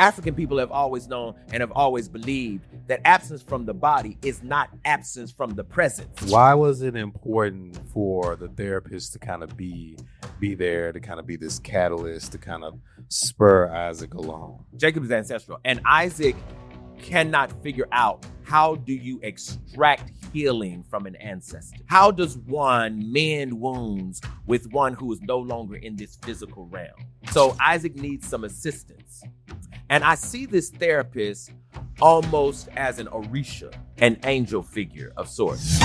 African people have always known and have always believed that absence from the body is not absence from the presence. Why was it important for the therapist to kind of be there, to kind of be this catalyst to kind of spur Isaac along? Jacob is ancestral, and Isaac cannot figure out, how do you extract healing from an ancestor? How does one mend wounds with one who is no longer in this physical realm? So Isaac needs some assistance. And I see this therapist almost as an Orisha, an angel figure of sorts.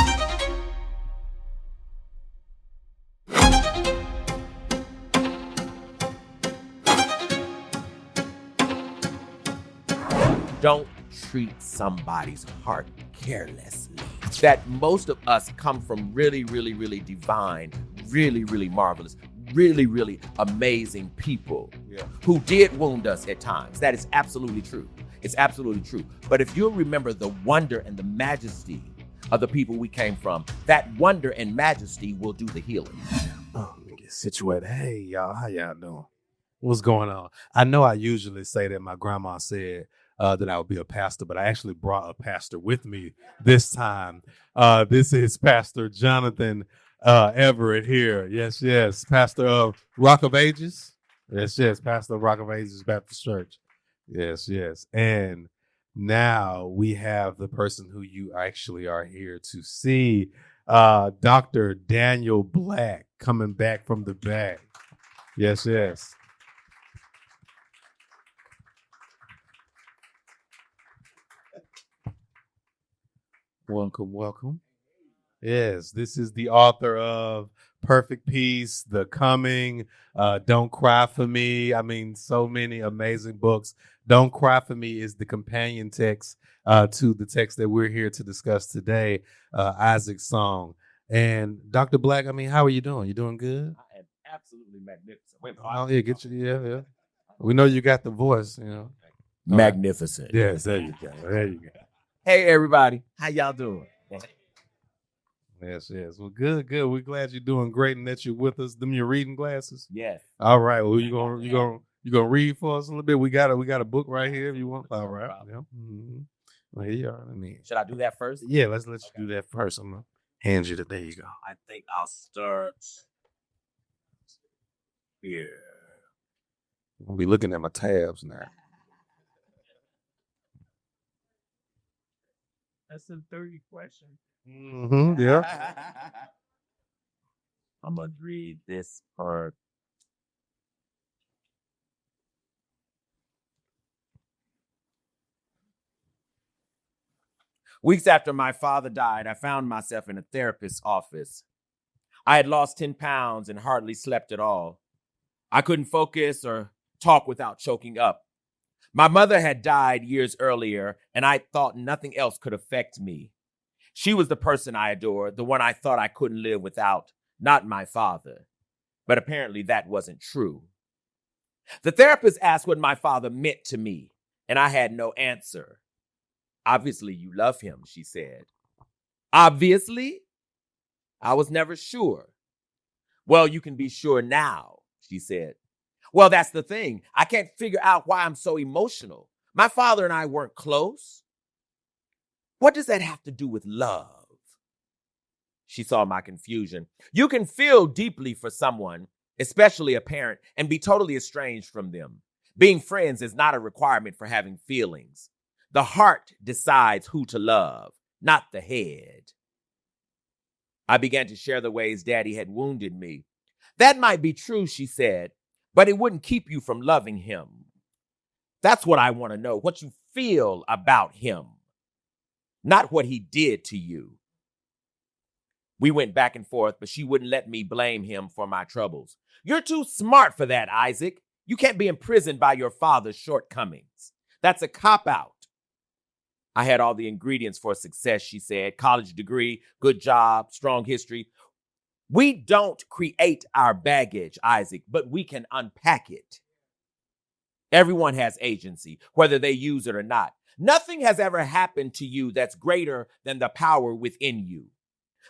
Don't treat somebody's heart carelessly. That most of us come from really, really, really divine, really, really marvelous, really, really amazing people who did wound us at times. That is absolutely true. It's absolutely true. But if you'll remember the wonder and the majesty of the people we came from, that wonder and majesty will do the healing. Oh, let me get situated. Hey, y'all, how y'all doing? What's going on? I know I usually say that my grandma said that I would be a pastor, but I actually brought a pastor with me this time. This is Pastor Jonathan Everett here. Yes. Pastor of Rock of Ages. Yes. Pastor of Rock of Ages Baptist Church. Yes. And now we have the person who you actually are here to see, Dr. Daniel Black, coming back from the back. Yes. Welcome. Yes, this is the author of Perfect Peace, The Coming, Don't Cry for Me. I mean, so many amazing books. Don't Cry for Me is the companion text to the text that we're here to discuss today, Isaac's song. And Dr. Black, I mean, how are you doing? You doing good? I am absolutely magnificent. Get you. Yeah. We know you got the voice, Magnificent. Yes, there you go. Hey, everybody. How y'all doing? Yes. Well, good. We're glad you're doing great and that you're with us. Them your reading glasses? Yes. All right. Well, you gonna read for us a little bit? We got a book right here if you want. All right. Yeah. Mm-hmm. Well, here you are. Should I do that first? Yeah, let's let you do that first. I'm gonna hand you there you go. I think I'll start here. I'll be looking at my tabs now. That's a 30 question. Mm-hmm. Yeah. I'm going to read this part. Weeks after my father died, I found myself in a therapist's office. I had lost 10 pounds and hardly slept at all. I couldn't focus or talk without choking up. My mother had died years earlier, and I thought nothing else could affect me. She was the person I adored, the one I thought I couldn't live without, not my father. But apparently that wasn't true. The therapist asked what my father meant to me, and I had no answer. Obviously, you love him, she said. Obviously? I was never sure. Well, you can be sure now, she said. Well, that's the thing. I can't figure out why I'm so emotional. My father and I weren't close. What does that have to do with love? She saw my confusion. You can feel deeply for someone, especially a parent, and be totally estranged from them. Being friends is not a requirement for having feelings. The heart decides who to love, not the head. I began to share the ways Daddy had wounded me. That might be true, she said, but it wouldn't keep you from loving him. That's what I want to know, what you feel about him, not what he did to you. We went back and forth, but she wouldn't let me blame him for my troubles. You're too smart for that, Isaac. You can't be imprisoned by your father's shortcomings. That's a cop-out. I had all the ingredients for success, she said. College degree, good job, strong history. We don't create our baggage, Isaac, but we can unpack it. Everyone has agency, whether they use it or not. Nothing has ever happened to you that's greater than the power within you.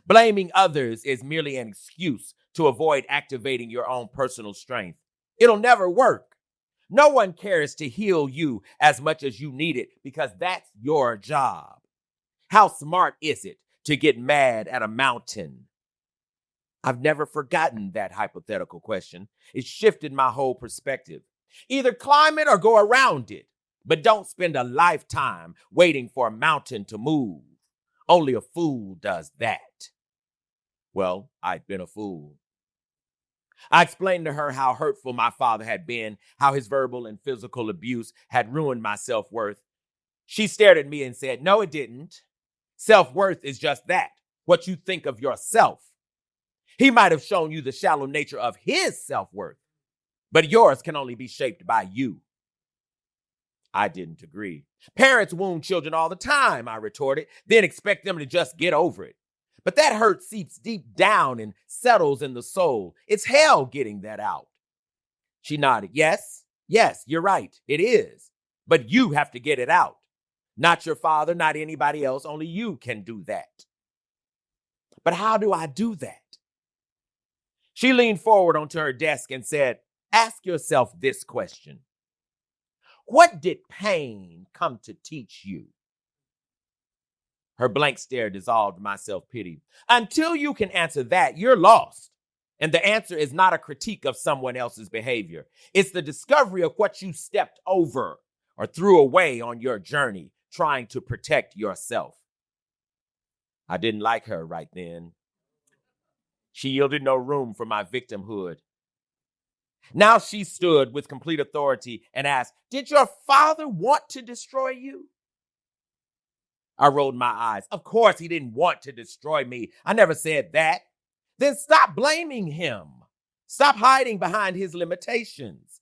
Blaming others is merely an excuse to avoid activating your own personal strength. It'll never work. No one cares to heal you as much as you need it because that's your job. How smart is it to get mad at a mountain? I've never forgotten that hypothetical question. It shifted my whole perspective. Either climb it or go around it, but don't spend a lifetime waiting for a mountain to move. Only a fool does that. Well, I'd been a fool. I explained to her how hurtful my father had been, how his verbal and physical abuse had ruined my self-worth. She stared at me and said, "No, it didn't. Self-worth is just that, what you think of yourself. He might have shown you the shallow nature of his self-worth, but yours can only be shaped by you." I didn't agree. "Parents wound children all the time," I retorted, "then expect them to just get over it. But that hurt seeps deep down and settles in the soul. It's hell getting that out." She nodded. Yes, you're right. It is. But you have to get it out. Not your father, not anybody else. Only you can do that. But how do I do that? She leaned forward onto her desk and said, "Ask yourself this question. What did pain come to teach you?" Her blank stare dissolved my self-pity. Until you can answer that, you're lost. And the answer is not a critique of someone else's behavior. It's the discovery of what you stepped over or threw away on your journey, trying to protect yourself. I didn't like her right then. She yielded no room for my victimhood. Now she stood with complete authority and asked, "Did your father want to destroy you?" I rolled my eyes. Of course he didn't want to destroy me. I never said that. Then stop blaming him. Stop hiding behind his limitations.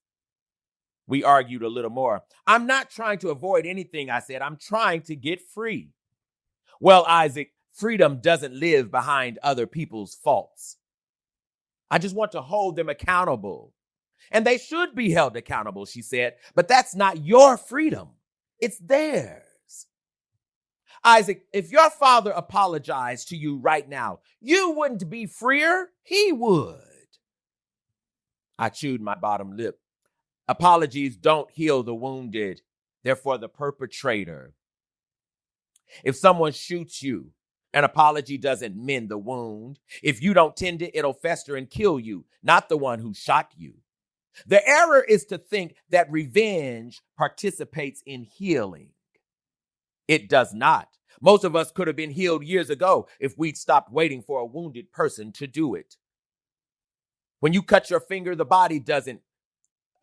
We argued a little more. "I'm not trying to avoid anything," I said. "I'm trying to get free." "Well, Isaac, freedom doesn't live behind other people's faults. I just want to hold them accountable. And they should be held accountable," she said. "But that's not your freedom. It's theirs. Isaac, if your father apologized to you right now, you wouldn't be freer. He would." I chewed my bottom lip. Apologies don't heal the wounded. They're for the perpetrator. If someone shoots you, an apology doesn't mend the wound. If you don't tend it, it'll fester and kill you, not the one who shot you. The error is to think that revenge participates in healing. It does not. Most of us could have been healed years ago if we'd stopped waiting for a wounded person to do it. When you cut your finger, the body doesn't,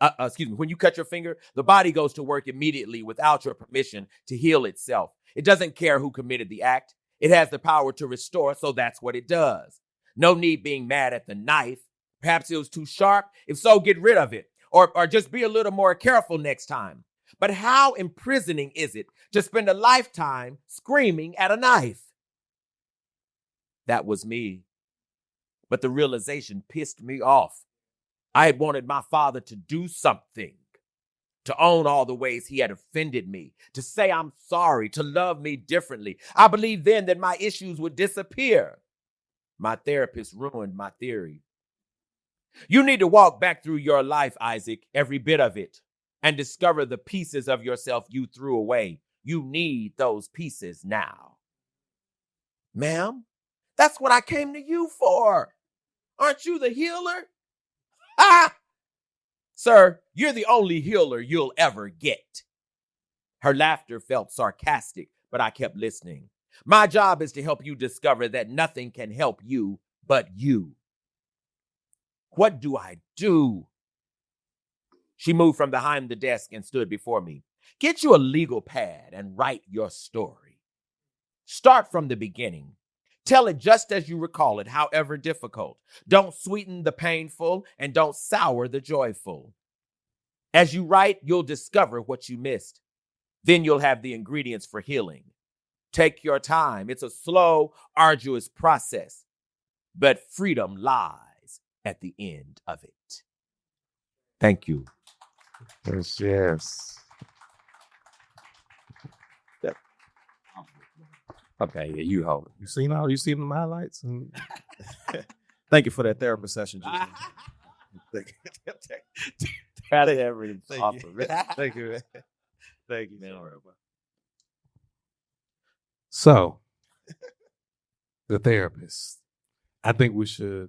when you cut your finger, the body goes to work immediately without your permission to heal itself. It doesn't care who committed the act. It has the power to restore, so that's what it does. No need being mad at the knife. Perhaps it was too sharp. If so, get rid of it. Or just be a little more careful next time. But how imprisoning is it to spend a lifetime screaming at a knife? That was me. But the realization pissed me off. I had wanted my father to do something, to own all the ways he had offended me, to say I'm sorry, to love me differently. I believed then that my issues would disappear. My therapist ruined my theory. You need to walk back through your life, Isaac, every bit of it, and discover the pieces of yourself you threw away. You need those pieces now. Ma'am, that's what I came to you for. Aren't you the healer? Ah! Sir, you're the only healer you'll ever get. Her laughter felt sarcastic, but I kept listening. My job is to help you discover that nothing can help you but you. What do I do? She moved from behind the desk and stood before me. Get you a legal pad and write your story. Start from the beginning. Tell it just as you recall it, however difficult. Don't sweeten the painful and don't sour the joyful. As you write, you'll discover what you missed. Then you'll have the ingredients for healing. Take your time. It's a slow, arduous process, but freedom lies at the end of it. Thank you. Yes. Okay, yeah, you hold it. You seen the highlights? And Thank you for that therapy session. Patty Everett is Thank awesome. you. Thank you. Thank you. So, the therapist. I think we should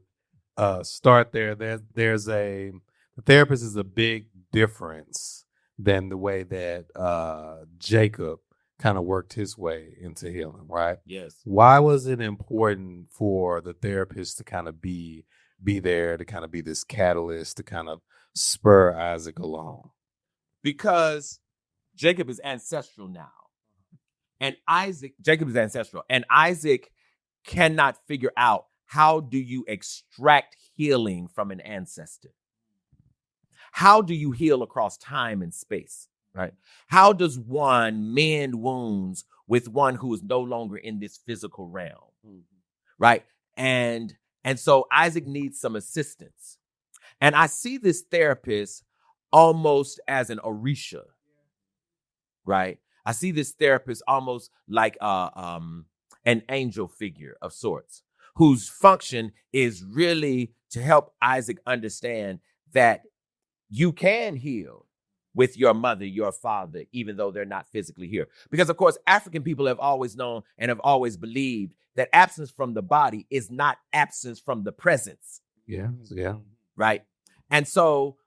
start there. The therapist is a big difference than the way that Jacob kind of worked his way into healing, right? Yes. Why was it important for the therapist to kind of be there, to kind of be this catalyst to kind of spur Isaac along? Because Jacob is ancestral now. And Jacob is ancestral. And Isaac cannot figure out, how do you extract healing from an ancestor? How do you heal across time and space, right? How does one mend wounds with one who is no longer in this physical realm, right? And so Isaac needs some assistance. And I see this therapist almost as an Orisha, right? I see this therapist almost like an angel figure of sorts, whose function is really to help Isaac understand that you can heal with your mother, your father, even though they're not physically here. Because, of course, African people have always known and have always believed that absence from the body is not absence from the presence. Yeah. Right? And so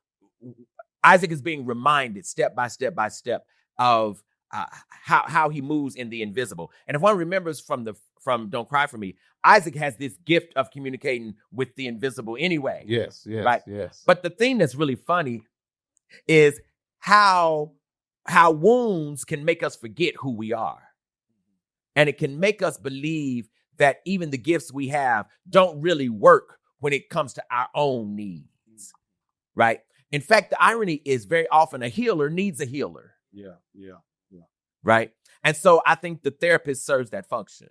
Isaac is being reminded step by step by step of how he moves in the invisible. And if one remembers from Don't Cry For Me, Isaac has this gift of communicating with the invisible anyway. Yes. Right? Yes. But the thing that's really funny is how wounds can make us forget who we are. And it can make us believe that even the gifts we have don't really work when it comes to our own needs. Right? In fact, the irony is very often a healer needs a healer. Yeah. Right? And so I think the therapist serves that function.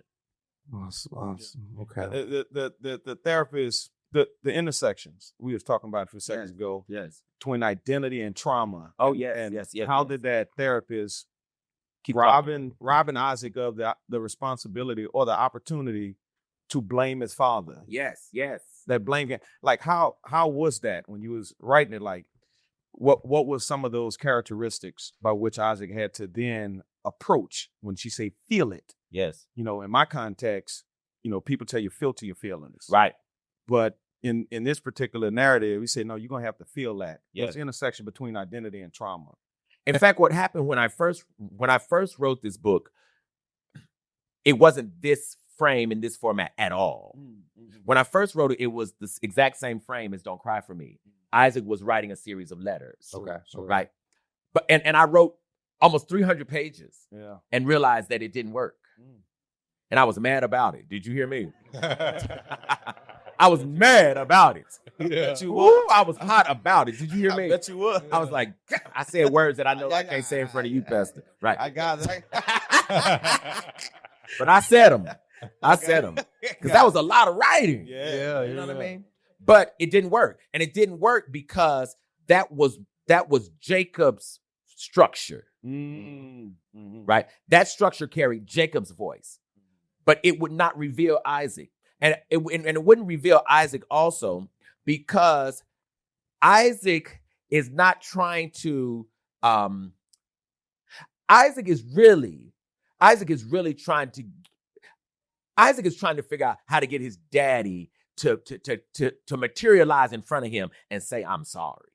Awesome. Okay. The therapist, the intersections we was talking about a few seconds ago. Yes. Between identity and trauma. Oh, yes. And yes. how did that therapist Keep robbing Isaac of the responsibility or the opportunity to blame his father? Yes. That blame game. Like how was that when you was writing it? Like what was some of those characteristics by which Isaac had to then approach when she say feel it? Yes. You know, in my context, you know, people tell you filter your feelings. Right. But in this particular narrative, we say, no, you're gonna have to feel that. Yes. It's intersection between identity and trauma. In fact, what happened when I first wrote this book, it wasn't this frame in this format at all. When I first wrote it, it was the exact same frame as Don't Cry For Me. Isaac was writing a series of letters. Okay. Right. But and I wrote almost 300 pages and realized that it didn't work. And I was mad about it. Did you hear me? I was mad about it. Yeah. Ooh, I was hot about it. Did you hear me? I bet you would. I was like, I said words that I know I can't say in front of you, Pastor. Right. I got it. But I said them. Because that was a lot of writing. Yeah. You know what I mean? But it didn't work. And it didn't work because that was Jacob's structure. Right? That structure carried Jacob's voice. But it would not reveal Isaac. And it wouldn't reveal Isaac also because Isaac is not trying to Isaac is trying to figure out how to get his daddy to materialize in front of him and say, I'm sorry.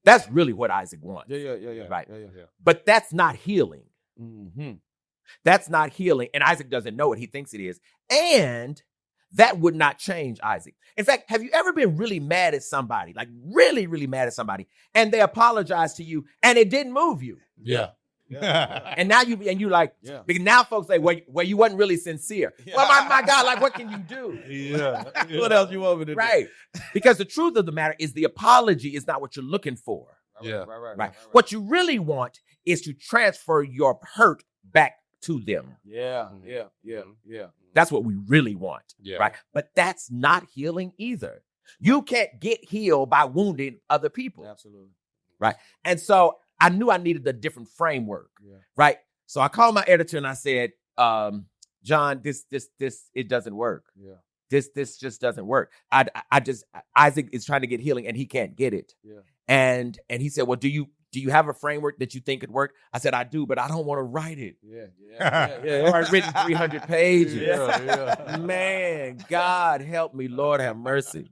That's really what Isaac wants. Yeah. Right. Yeah. But that's not healing. Mm-hmm. That's not healing. And Isaac doesn't know it. He thinks it is. And that would not change Isaac. In fact, have you ever been really mad at somebody, like really, really mad at somebody, and they apologize to you and it didn't move you? Yeah. And now you like, Yeah. because now folks say, well, you wasn't really sincere. Yeah. Well, my God, like, what can you do? Yeah. What else you want me to do? Right. Because the truth of the matter is the apology is not what you're looking for. Yeah. Right. What you really want is to transfer your hurt back to them. Yeah. That's what we really want. Yeah. Right. But that's not healing either. You can't get healed by wounding other people. Absolutely. Right. And so I knew I needed a different framework. Yeah. Right. So I called my editor and I said, John, this, it doesn't work. Yeah. this just doesn't work. Isaac is trying to get healing and he can't get it. Yeah. And he said, well, do you have a framework that you think could work? I said, I do, but I don't want to write it. Yeah. I've already written 300 pages. Yeah. Man, God help me, Lord have mercy.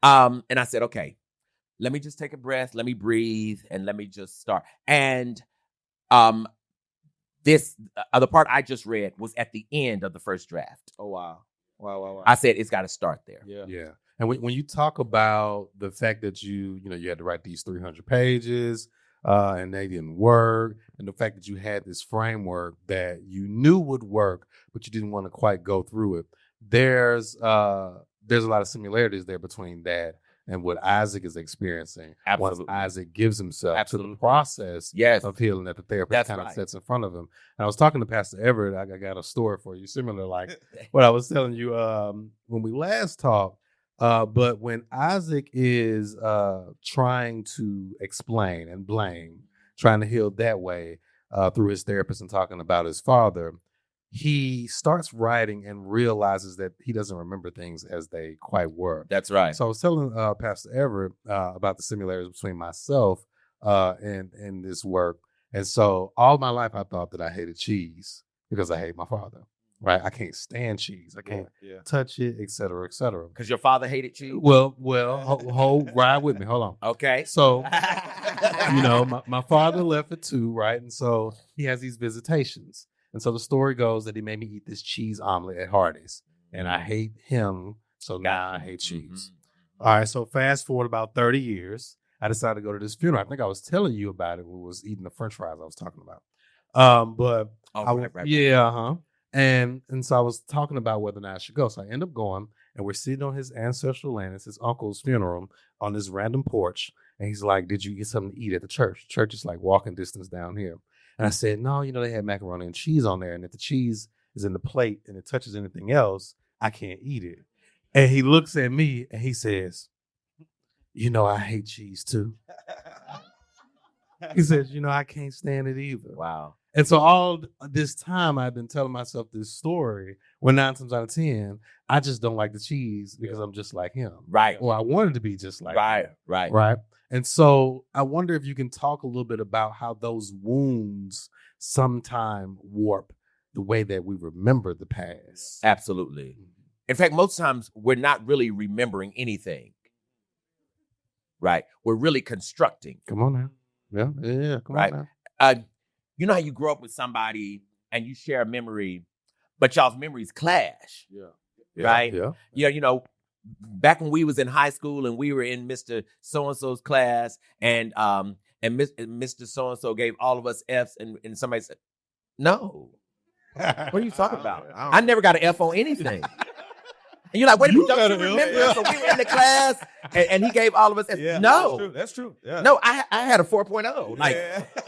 And I said, okay, let me just take a breath, let me breathe, and let me just start. And this the part I just read was at the end of the first draft. Oh, wow. Wow. I said it's got to start there. Yeah. And when you talk about the fact that you had to write these 300 pages and they didn't work, and the fact that you had this framework that you knew would work, but you didn't want to quite go through it, there's a lot of similarities there between that and what Isaac is experiencing. Absolutely. Once Isaac gives himself to Absolutely. the process Yes. of healing that the therapist That's kind of right. sets in front of him. And I was talking to Pastor Everett. I got a story for you, similar like what I was telling you when we last talked. But when Isaac is trying to explain and blame, trying to heal that way through his therapist and talking about his father, he starts writing and realizes that he doesn't remember things as they quite were. That's right. So I was telling Pastor Everett about the similarities between myself and this work. And so all my life I thought that I hated cheese because I hate my father. Right? I can't stand cheese. I can't touch it, et cetera, et cetera. Because your father hated cheese? Well, hold ride with me. Hold on. Okay. So, my father left at 2, right? And so he has these visitations. And so the story goes that he made me eat this cheese omelet at Hardee's. And I hate him, so now I hate cheese. Mm-hmm. All right, so fast forward about 30 years, I decided to go to this funeral. I think I was telling you about it when we was eating the French fries I was talking about. Right. Yeah, uh-huh. And so I was talking about whether or not I should go. So I end up going, and we're sitting on his ancestral land. It's his uncle's funeral on this random porch. And he's like, did you get something to eat at the church? The church is like walking distance down here. And I said, no, they had macaroni and cheese on there. And if the cheese is in the plate and it touches anything else, I can't eat it. And he looks at me and he says, I hate cheese too. He says, I can't stand it either. Wow. And so all this time I've been telling myself this story when 9 times out of 10, I just don't like the cheese because I'm just like him. Right. Or I wanted to be just like him. Right. And so I wonder if you can talk a little bit about how those wounds sometime warp the way that we remember the past. Absolutely. In fact, most times we're not really remembering anything. Right. We're really constructing. Come on now. Yeah. Come right. on now. You know how you grow up with somebody and you share a memory, but y'all's memories clash. Yeah. Right? Yeah. Back when we was in high school and we were in Mr. So-and-so's class and Mr. So-and-so gave all of us F's and somebody said, no. What are you talking about? I never got an F on anything. And you're like, wait a minute, don't you remember? So we were in the class and he gave all of us F's. Yeah, no. That's true. Yeah. No, I had a 4.0.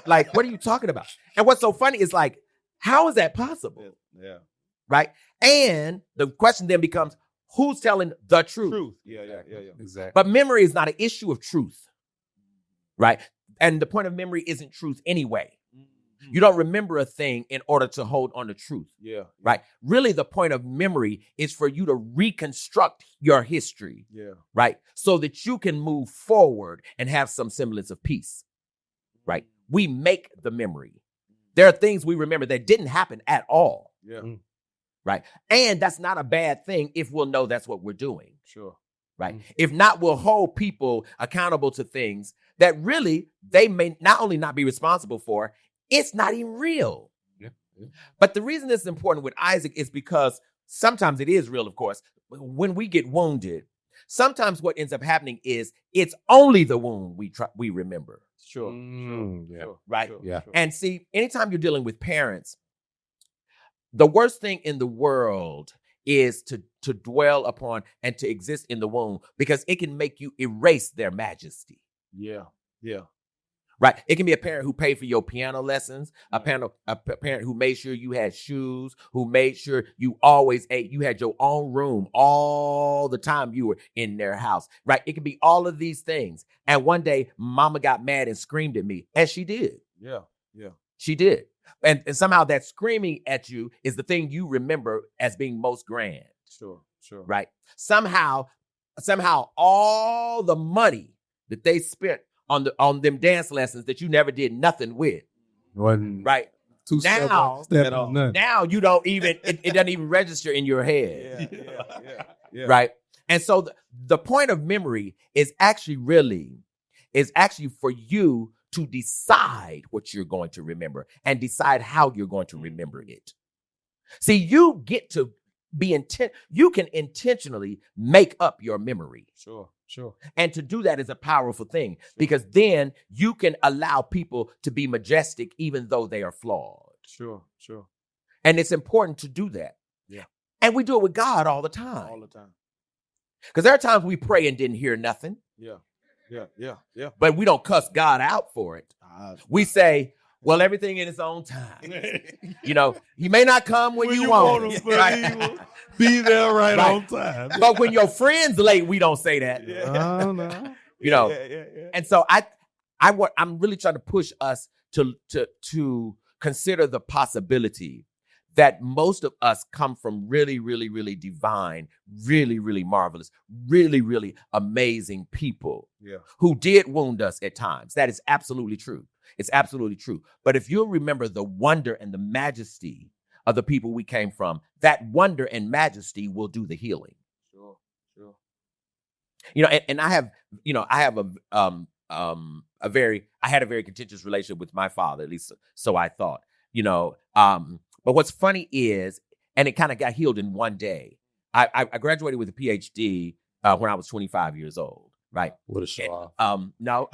Like, what are you talking about? And what's so funny is like, how is that possible? Yeah. Right? And the question then becomes, who's telling the truth? Yeah. Exactly. But memory is not an issue of truth. Right? And the point of memory isn't truth anyway. You don't remember a thing in order to hold on to truth. Yeah. Right? Really, the point of memory is for you to reconstruct your history. Yeah. Right? So that you can move forward and have some semblance of peace. Right? We make the memory. There are things we remember that didn't happen at all. Yeah. Right? And that's not a bad thing if we'll know that's what we're doing. Sure. Right? If not, we'll hold people accountable to things that really they may not only not be responsible for, it's not even real. Yeah. But the reason it's important with Isaac is because sometimes it is real, of course. When we get wounded, sometimes what ends up happening is it's only the wound we remember. Sure. Yeah. Right? Sure. Yeah. And see, anytime you're dealing with parents, the worst thing in the world is to dwell upon and to exist in the womb because it can make you erase their majesty. Yeah. Right? It can be a parent who paid for your piano lessons, a parent who made sure you had shoes, who made sure you always ate, you had your own room all the time you were in their house, right? It can be all of these things. And one day, mama got mad and screamed at me, as she did. Yeah. She did. And somehow that screaming at you is the thing you remember as being most grand. Sure. Sure. right? Somehow all the money that they spent on them dance lessons that you never did nothing with, Wasn't right? two Now, step on nothing. now you don't even, it doesn't even register in your head, Yeah. right? And so the point of memory is actually for you to decide what you're going to remember and decide how you're going to remember it. See, you get to you can intentionally make up your memory. Sure. And to do that is a powerful thing, because then you can allow people to be majestic even though they are flawed. Sure. And it's important to do that. Yeah. And we do it with God all the time. All the time. Because there are times we pray and didn't hear nothing. Yeah. But we don't cuss God out for it. We say, well, everything in its own time. He may not come when you want him. Right. Be there right on time. But when your friend's late, we don't say that. Oh, no. Yeah. And so I'm really trying to push us to consider the possibility that most of us come from really, really, really divine, really, really marvelous, really, really amazing people who did wound us at times. That is absolutely true. It's absolutely true. But if you'll remember the wonder and the majesty of the people we came from, that wonder and majesty will do the healing. Sure. And I had a very contentious relationship with my father, at least so I thought. But what's funny is, and it kind of got healed in one day. I graduated with a PhD when I was 25 years old, right? What a show off. No,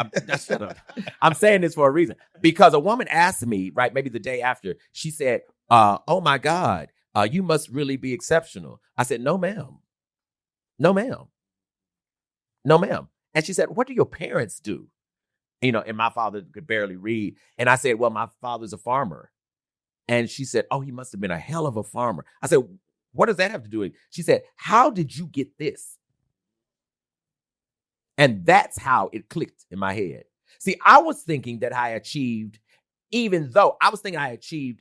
I'm saying this for a reason. Because a woman asked me, right, maybe the day after, she said, oh my God, you must really be exceptional. I said, no, ma'am. No, ma'am. No, ma'am. And she said, what do your parents do? And my father could barely read. And I said, well, my father's a farmer. And she said, oh, he must have been a hell of a farmer. I said, what does that have to do with it? She said, how did you get this? And that's how it clicked in my head. See, I was thinking that I achieved, even though I was thinking I achieved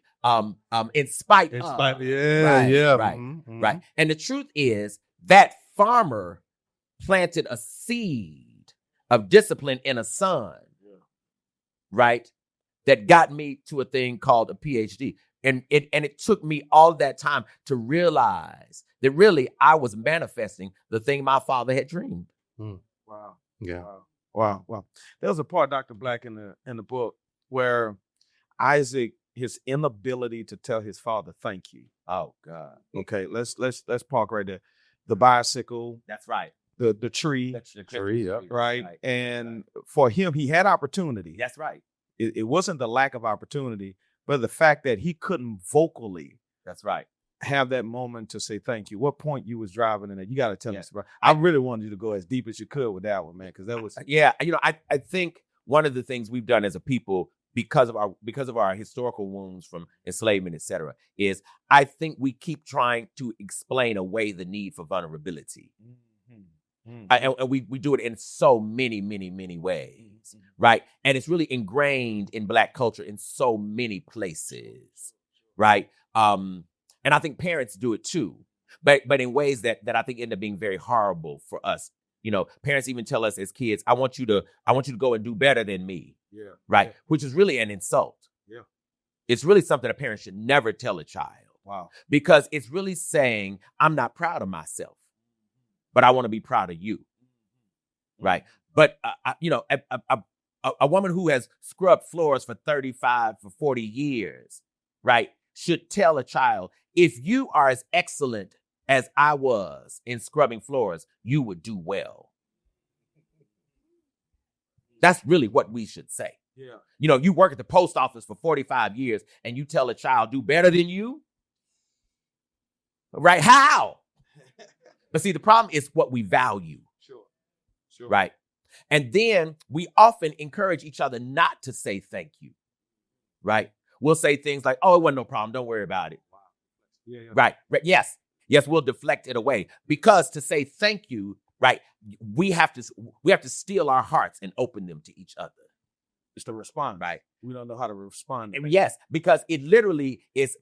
in spite of. Right. Mm-hmm. Right. And the truth is that farmer planted a seed of discipline in a son, right? That got me to a thing called a PhD. And it took me all that time to realize that really I was manifesting the thing my father had dreamed. Wow. Yeah. Wow. There was a part, Dr. Black, in the book where Isaac, his inability to tell his father thank you. Oh God. Okay, let's park right there. The bicycle. That's right. The tree. That's the Tree, yep. Right. And for him, he had opportunity. That's right. It wasn't the lack of opportunity, but the fact that he couldn't vocally That's right. have that moment to say thank you. What point you was driving in that? You got to tell us, bro. I really wanted you to go as deep as you could with that one, man, because that was I think one of the things we've done as a people, because of our historical wounds from enslavement, et cetera, is I think we keep trying to explain away the need for vulnerability. And we do it in so many, many, many ways, right? And it's really ingrained in Black culture in so many places, right? And I think parents do it too, but in ways that I think end up being very horrible for us. Parents even tell us as kids, I want you to go and do better than me, right? Yeah. Which is really an insult. Yeah, it's really something a parent should never tell a child. Wow, because it's really saying I'm not proud of myself, but I want to be proud of you, right? But a woman who has scrubbed floors for 40 years, right, should tell a child, if you are as excellent as I was in scrubbing floors, you would do well. That's really what we should say. Yeah. You work at the post office for 45 years and you tell a child do better than you, right? How? But see, the problem is what we value. Sure. Right. And then we often encourage each other not to say thank you. Right. We'll say things like, oh, it wasn't no problem. Don't worry about it. Wow. Yeah. Right. Yes, we'll deflect it away, because to say thank you, right, we have to steal our hearts and open them to each other. It's to respond. Right. We don't know how to respond. And yes, because it literally is,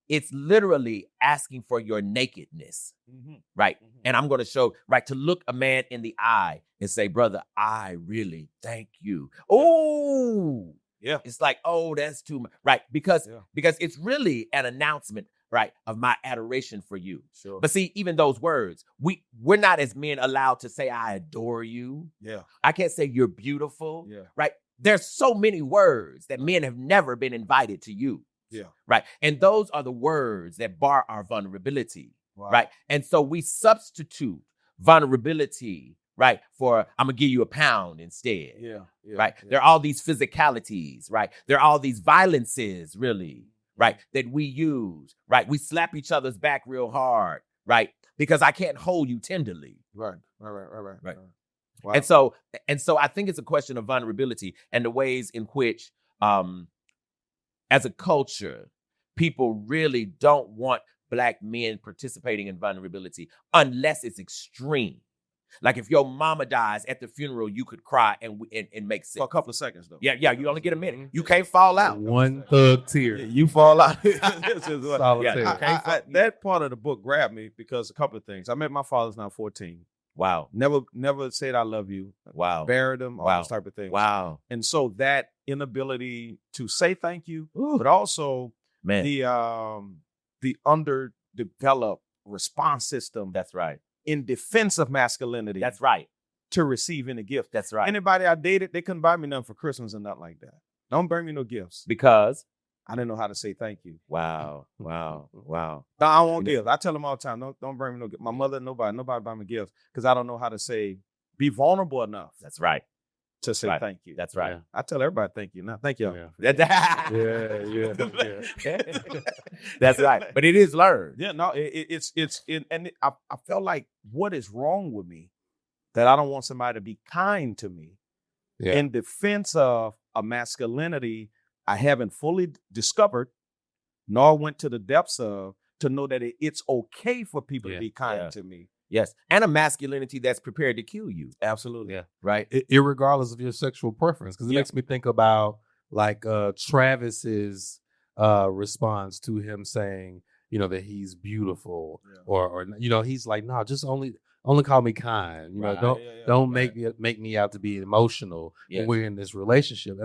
it's literally asking for your nakedness, right? And I'm going to show, right, to look a man in the eye and say, brother, I really thank you. Oh, Yeah. it's like, oh, that's too much, right? Because it's really an announcement, right, of my adoration for you. Sure. But see, even those words, we're not as men allowed to say, I adore you. Yeah. I can't say you're beautiful, Yeah. right? There's so many words that men have never been invited to use. Yeah. Right. And those are the words that bar our vulnerability. Wow. Right. And so we substitute vulnerability, right, for I'm going to give you a pound instead. Yeah. Right. There are all these physicalities, right? There are all these violences, really, right, that we use. Right. We slap each other's back real hard. Right. Because I can't hold you tenderly. Right. Wow. And so I think it's a question of vulnerability and the ways in which as a culture, people really don't want Black men participating in vulnerability unless it's extreme. Like if your mama dies at the funeral, you could cry and make sense. For a couple of seconds, though. Yeah, you only get a minute. You can't fall out. One thug tear. You fall out. Solitary. That part of the book grabbed me because a couple of things. I met my father's now 14. Wow. Never said I love you. Wow. Buried him, all those type of things. Wow. And so that inability to say thank you, but also the underdeveloped response system. That's right. In defense of masculinity. That's right. To receive any gift. That's right. Anybody I dated, they couldn't buy me nothing for Christmas and nothing like that. Don't bring me no gifts. Because I didn't know how to say thank you. Wow. No, I don't want gifts. I tell them all the time, don't bring me no gifts. My mother, nobody buy me gifts because I don't know how to say, be vulnerable enough. That's right. To say thank you. That's right. Yeah. I tell everybody thank you now. Thank you. Yeah. Yeah. That's right. But it is learned. Yeah, no, I felt like, what is wrong with me that I don't want somebody to be kind to me in defense of a masculinity I haven't fully discovered, nor went to the depths of, to know that it's okay for people to be kind to me. Yes. And a masculinity that's prepared to kill you. Absolutely. Yeah. Right. Irregardless of your sexual preference. Because it makes me think about like Travis's response to him saying, that he's beautiful or he's like, no, just only call me kind. Don't make me out to be emotional when we're in this relationship.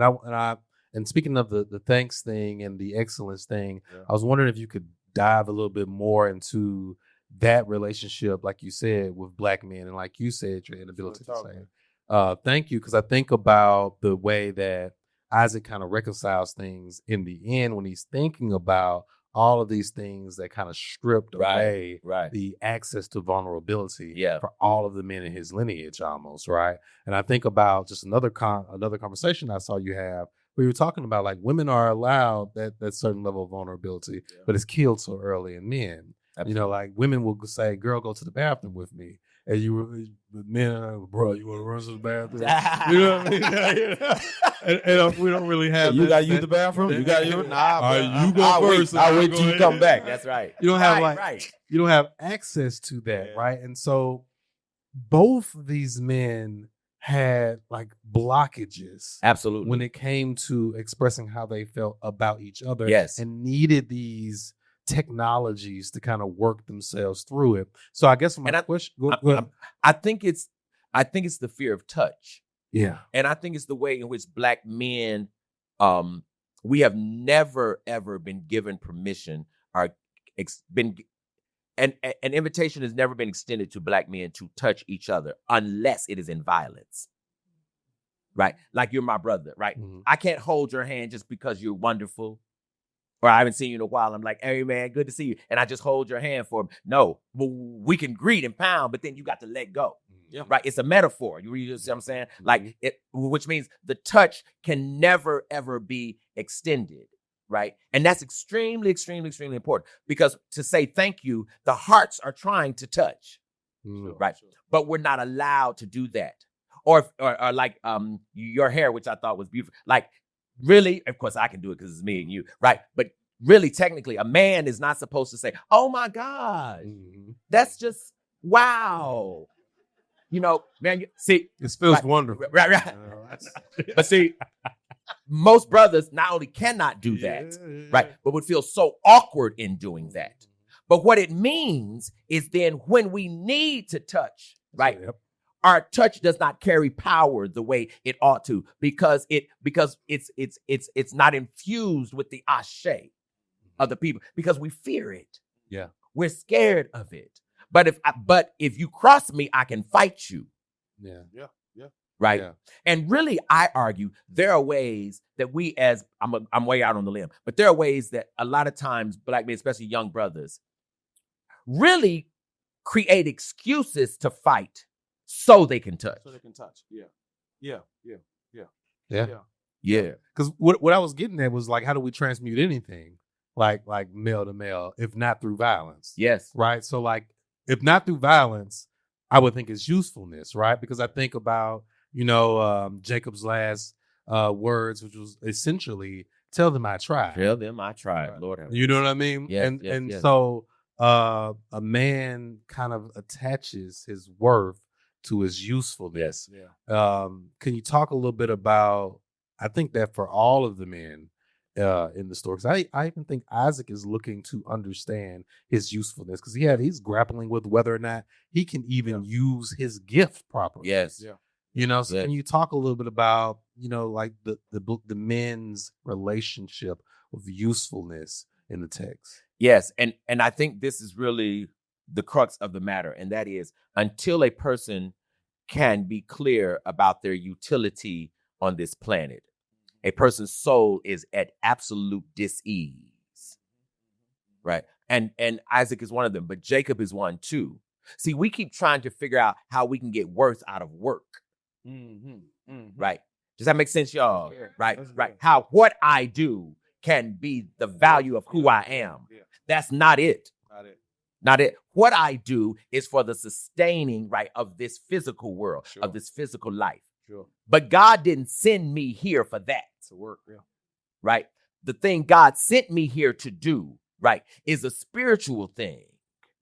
And speaking of the thanks thing and the excellence thing, I was wondering if you could dive a little bit more into that relationship, like you said, with Black men, and like you said, your inability to say thank you, because I think about the way that Isaac kind of reconciles things in the end when he's thinking about all of these things that kind of stripped away the access to vulnerability for all of the men in his lineage almost, right? And I think about just another conversation I saw you have where you were talking about like women are allowed that certain level of vulnerability, but it's killed so early in men. Absolutely. Like women will say, girl, go to the bathroom with me. And men, bro, you want to run to the bathroom? You know what I mean? and we don't really have you got to use the bathroom? You got to use it? Nah, you go first. I'll wait till you come back. That's right. You don't have you don't have access to that, right? And so both these men had like blockages. Absolutely. When it came to expressing how they felt about each other. Yes. And needed these technologies to kind of work themselves through it. So I guess my question, I think it's the fear of touch. Yeah. And I think it's the way in which Black men, we have never ever been given permission an invitation has never been extended to Black men to touch each other unless it is in violence. Right? Like you're my brother, right? Mm-hmm. I can't hold your hand just because you're wonderful. Or I haven't seen you in a while. I'm like, hey, man, good to see you. And I just hold your hand for him. No, we can greet and pound, but then you got to let go. Yeah. Right? It's a metaphor. You see what I'm saying? Mm-hmm. Like which means the touch can never, ever be extended. Right? And that's extremely, extremely, extremely important because to say thank you, the hearts are trying to touch. Mm-hmm. Right? Sure. But we're not allowed to do that. Or like your hair, which I thought was beautiful. Like, really, of course, I can do it because it's me and you, right? But really, technically, a man is not supposed to say, oh, my God, that's just, wow. Man, see. It feels wonderful. Right. But see, most brothers not only cannot do that, right, but would feel so awkward in doing that. But what it means is then when we need to touch, right, our touch does not carry power the way it ought to because it's not infused with the ashe of the people because we fear it. Yeah, we're scared of it. But if you cross me, I can fight you. Yeah. Right. Yeah. And really, I argue there are ways that we as I'm way out on the limb, but there are ways that a lot of times black men, especially young brothers, really create excuses to fight so they can touch. Yeah. Because what I was getting at was like, how do we transmute anything like male to male, if not through violence? Yes. Right. So like, if not through violence, I would think it's usefulness, right? Because I think about, Jacob's last words, which was essentially, tell them I tried. Tell them I tried. Lord have mercy. You know what I mean? Yes, and yes. so a man kind of attaches his worth to his usefulness. Yeah. Can you talk a little bit about, I think that for all of the men in the story, because I even think Isaac is looking to understand his usefulness because he's grappling with whether or not he can even use his gift properly. Yes. Yeah. So can you talk a little bit about, like the men's relationship with usefulness in the text? Yes. And I think this is really the crux of the matter. And that is until a person can be clear about their utility on this planet, a person's soul is at absolute dis-ease. Right. And Isaac is one of them, but Jacob is one too. See, we keep trying to figure out how we can get worth out of work. Right. Does that make sense, y'all? Yeah. Right. That's Right. good. How what I do can be the value of who I am. Yeah. That's not it. Not it. What I do is for the sustaining, right, of this physical world, Sure. of this physical life. Sure. But God didn't send me here for that. To work. Yeah. Right. The thing God sent me here to do, right, is a spiritual thing,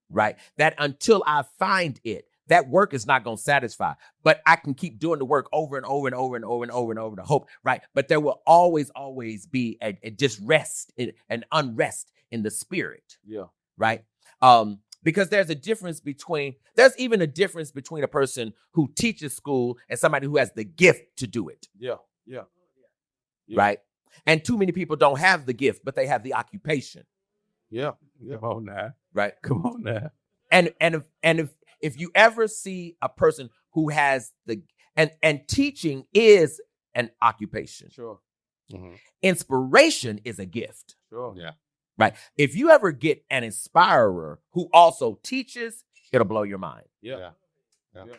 right? That until I find it, that work is not going to satisfy, but I can keep doing the work over and over and over and over and over and over to hope, right? But there will always be a disrest, an unrest in the spirit, Yeah. right? Because there's even a difference between a person who teaches school and somebody who has the gift to do it, Yeah. Yeah. right? And too many people don't have the gift, but they have the occupation, Yeah. Come on now. right? Come on now. And if you ever see a person who has and teaching is an occupation. Sure. Inspiration is a gift. Sure. Yeah. Right. If you ever get an inspirer who also teaches, it'll blow your mind. Yeah.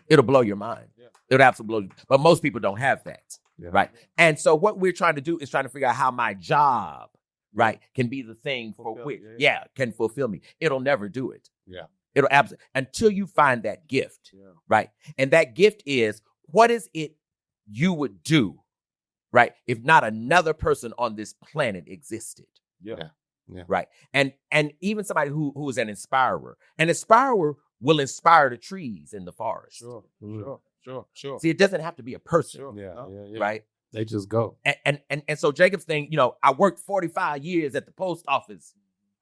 It'll blow your mind. Yeah. It'll absolutely. But most people don't have that. Yeah. Right. And so what we're trying to do is trying to figure out how my job, right, can be the thing for Fulfill, which, yeah. can fulfill me. It'll never do it. Yeah. It'll absolutely until you find that gift. Yeah. Right. And that gift is, what is it you would do, right, if not another person on this planet existed? Yeah. Yeah. Right. And even somebody who is an inspirer will inspire the trees in the forest. Sure. Sure. See, it doesn't have to be a person. Sure. Yeah. Right. They just go. And so Jacob's thing, I worked 45 years at the post office.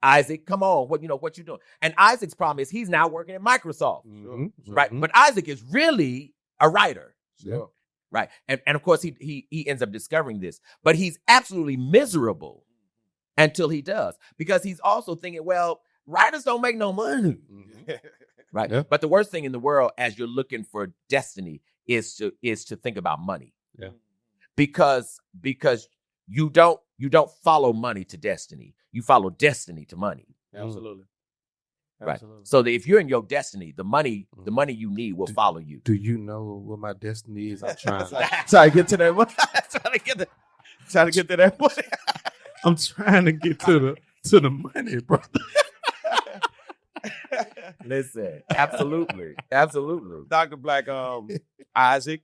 Isaac, come on, what you doing? And Isaac's problem is he's now working at Microsoft. Right. But Isaac is really a writer. Sure. Right. And of course he ends up discovering this, but he's absolutely miserable until he does, because he's also thinking, well, writers don't make no money. Right. Yeah. But the worst thing in the world as you're looking for destiny is to think about money. Yeah. Because you don't follow money to destiny. You follow destiny to money. Absolutely. Right. Absolutely. So that if you're in your destiny, the money you need will follow you. Do you know what my destiny is? I'm trying. Trying to get to that money. Trying to get to that money. I'm trying to get to the money, brother. Listen, absolutely. Dr. Black, Isaac,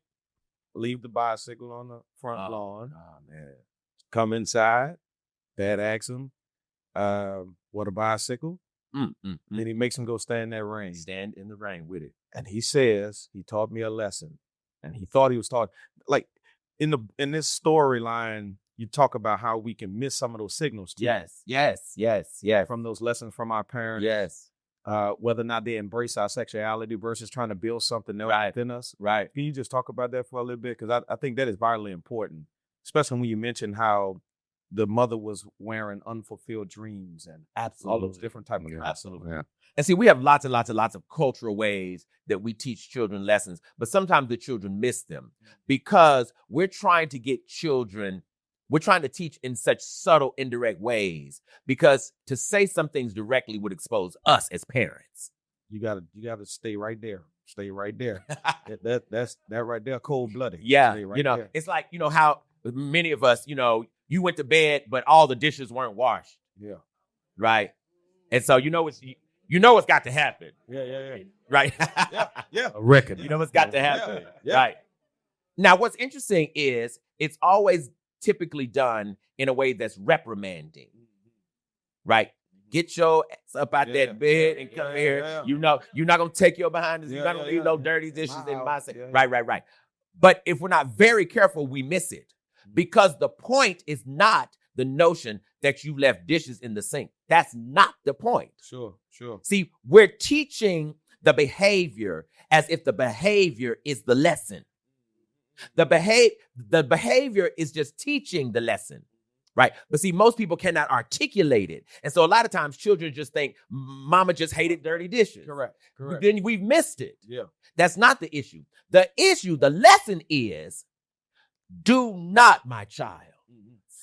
leave the bicycle on the front lawn. Oh man. Come inside. Dad asks him, what a bicycle? Then he makes him go stand in that rain. Stand in the rain with it. And he says, he taught me a lesson. And he thought he was taught, like in this storyline, you talk about how we can miss some of those signals too. Yes. From those lessons from our parents. Yes. Whether or not they embrace our sexuality versus trying to build something else within us. Right. Can you just talk about that for a little bit? Because I think that is vitally important, especially when you mentioned how the mother was wearing unfulfilled dreams and all those different types of Absolutely. Yeah. And see, we have lots and lots and lots of cultural ways that we teach children lessons, but sometimes the children miss them because we're trying to teach in such subtle, indirect ways, because to say some things directly would expose us as parents. You gotta stay right there. Stay right there. That's right there, cold-blooded. Yeah. Stay right there. It's like, how many of us, you went to bed, but all the dishes weren't washed. Yeah. Right. And so what's got to happen. Yeah. Right. Yeah. A record. What's got to happen. Yeah. Right. Now, what's interesting is it's always typically done in a way that's reprimanding. Right. Get your ass up out that bed and come here. Yeah. You're not going to take your behind us. You're not going to leave no dirty dishes in my sink. Yeah. Right. But if we're not very careful, we miss it, because the point is not the notion that you left dishes in the sink. That's not the point. Sure. See, we're teaching the behavior as if the behavior is the lesson. The behavior is just teaching the lesson, right? But see, most people cannot articulate it. And so a lot of times children just think mama just hated dirty dishes. Correct. Then we've missed it. Yeah. That's not the issue. The lesson is, do not, my child,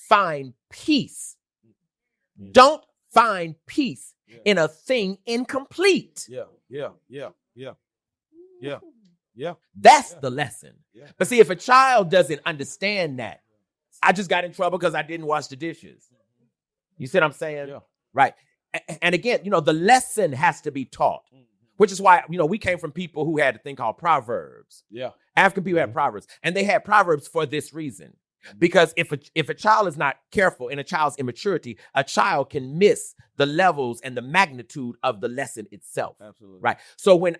find peace. Don't find peace in a thing incomplete. Yeah. That's the lesson. Yeah. But see, if a child doesn't understand that, I just got in trouble because I didn't wash the dishes. You see what I'm saying? Yeah. Right. And again, the lesson has to be taught, which is why, we came from people who had a thing called Proverbs. Yeah. African people had Proverbs, and they had Proverbs for this reason. Because if a child is not careful in a child's immaturity, a child can miss the levels and the magnitude of the lesson itself. Absolutely. Right. So when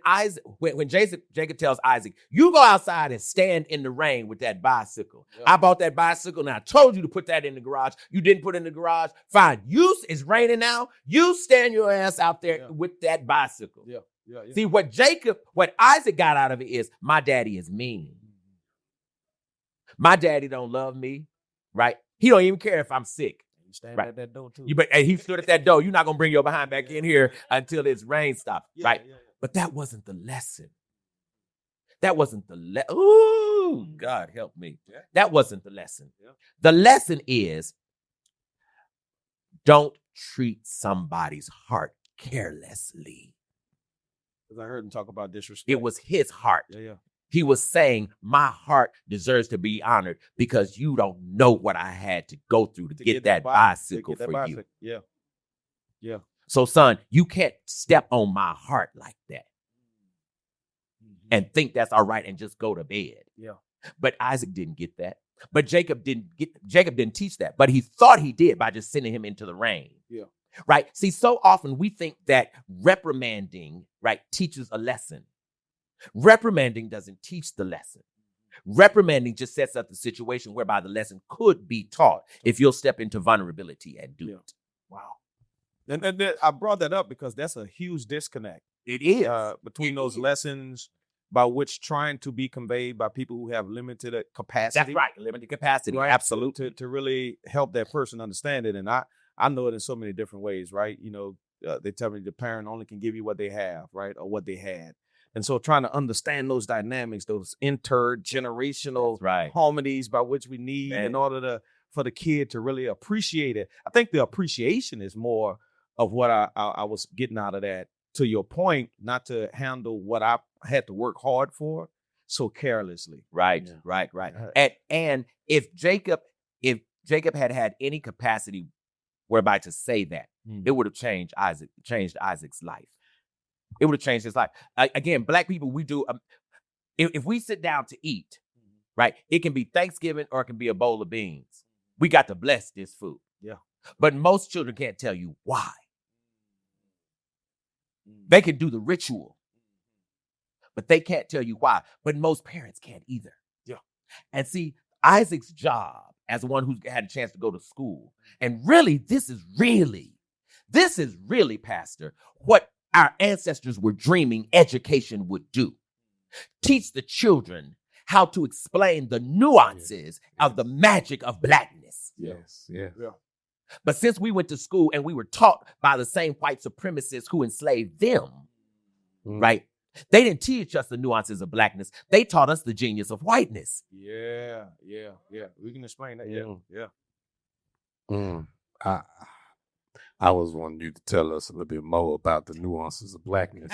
Jacob tells Isaac, you go outside and stand in the rain with that bicycle. Yep. I bought that bicycle and I told you to put that in the garage. You didn't put it in the garage. Fine. It's raining now. You stand your ass out there with that bicycle. Yeah. See, what Isaac got out of it is, my daddy is mean. My daddy don't love me, right? He don't even care if I'm sick. You stand right. at that door too. He stood at that door. You're not going to bring your behind back in here until it's rain stops, right? Yeah. But that wasn't the lesson. That wasn't the Ooh, God help me. Yeah. That wasn't the lesson. Yeah. The lesson is, don't treat somebody's heart carelessly. Because I heard him talk about disrespect. It was his heart. Yeah. He was saying, my heart deserves to be honored because you don't know what I had to go through to get that bicycle for you. Yeah. So, son, you can't step on my heart like that and think that's all right and just go to bed. Yeah. But Isaac didn't get that. But Jacob didn't teach that. But he thought he did by just sending him into the rain. Yeah. Right. See, so often we think that reprimanding, right, teaches a lesson. Reprimanding doesn't teach the lesson. Reprimanding just sets up the situation whereby the lesson could be taught if you'll step into vulnerability and do it. Wow. And I brought that up because that's a huge disconnect. It is. Between those lessons by which trying to be conveyed by people who have limited capacity. That's right. Limited capacity. Right? Absolutely. To really help that person understand it. And I know it in so many different ways, right? They tell me the parent only can give you what they have, right? Or what they had. And so trying to understand those dynamics, those intergenerational harmonies by which we need in order for the kid to really appreciate it. I think the appreciation is more of what I was getting out of that. To your point, not to handle what I had to work hard for so carelessly. Right. And if Jacob had any capacity whereby to say that, it would have changed Isaac's life. It would have changed his life. Again, Black people, we do. If we sit down to eat, right, it can be Thanksgiving or it can be a bowl of beans. We got to bless this food. Yeah. But most children can't tell you why. They can do the ritual, but they can't tell you why. But most parents can't either. Yeah. And see, Isaac's job as one who's had a chance to go to school. And really, this is really, Pastor, what our ancestors were dreaming education would do. Teach the children how to explain the nuances of the magic of blackness. Yes. But since we went to school and we were taught by the same white supremacists who enslaved them, right? They didn't teach us the nuances of blackness. They taught us the genius of whiteness. Yeah. We can explain that. Yeah. I was wanting you to tell us a little bit more about the nuances of blackness.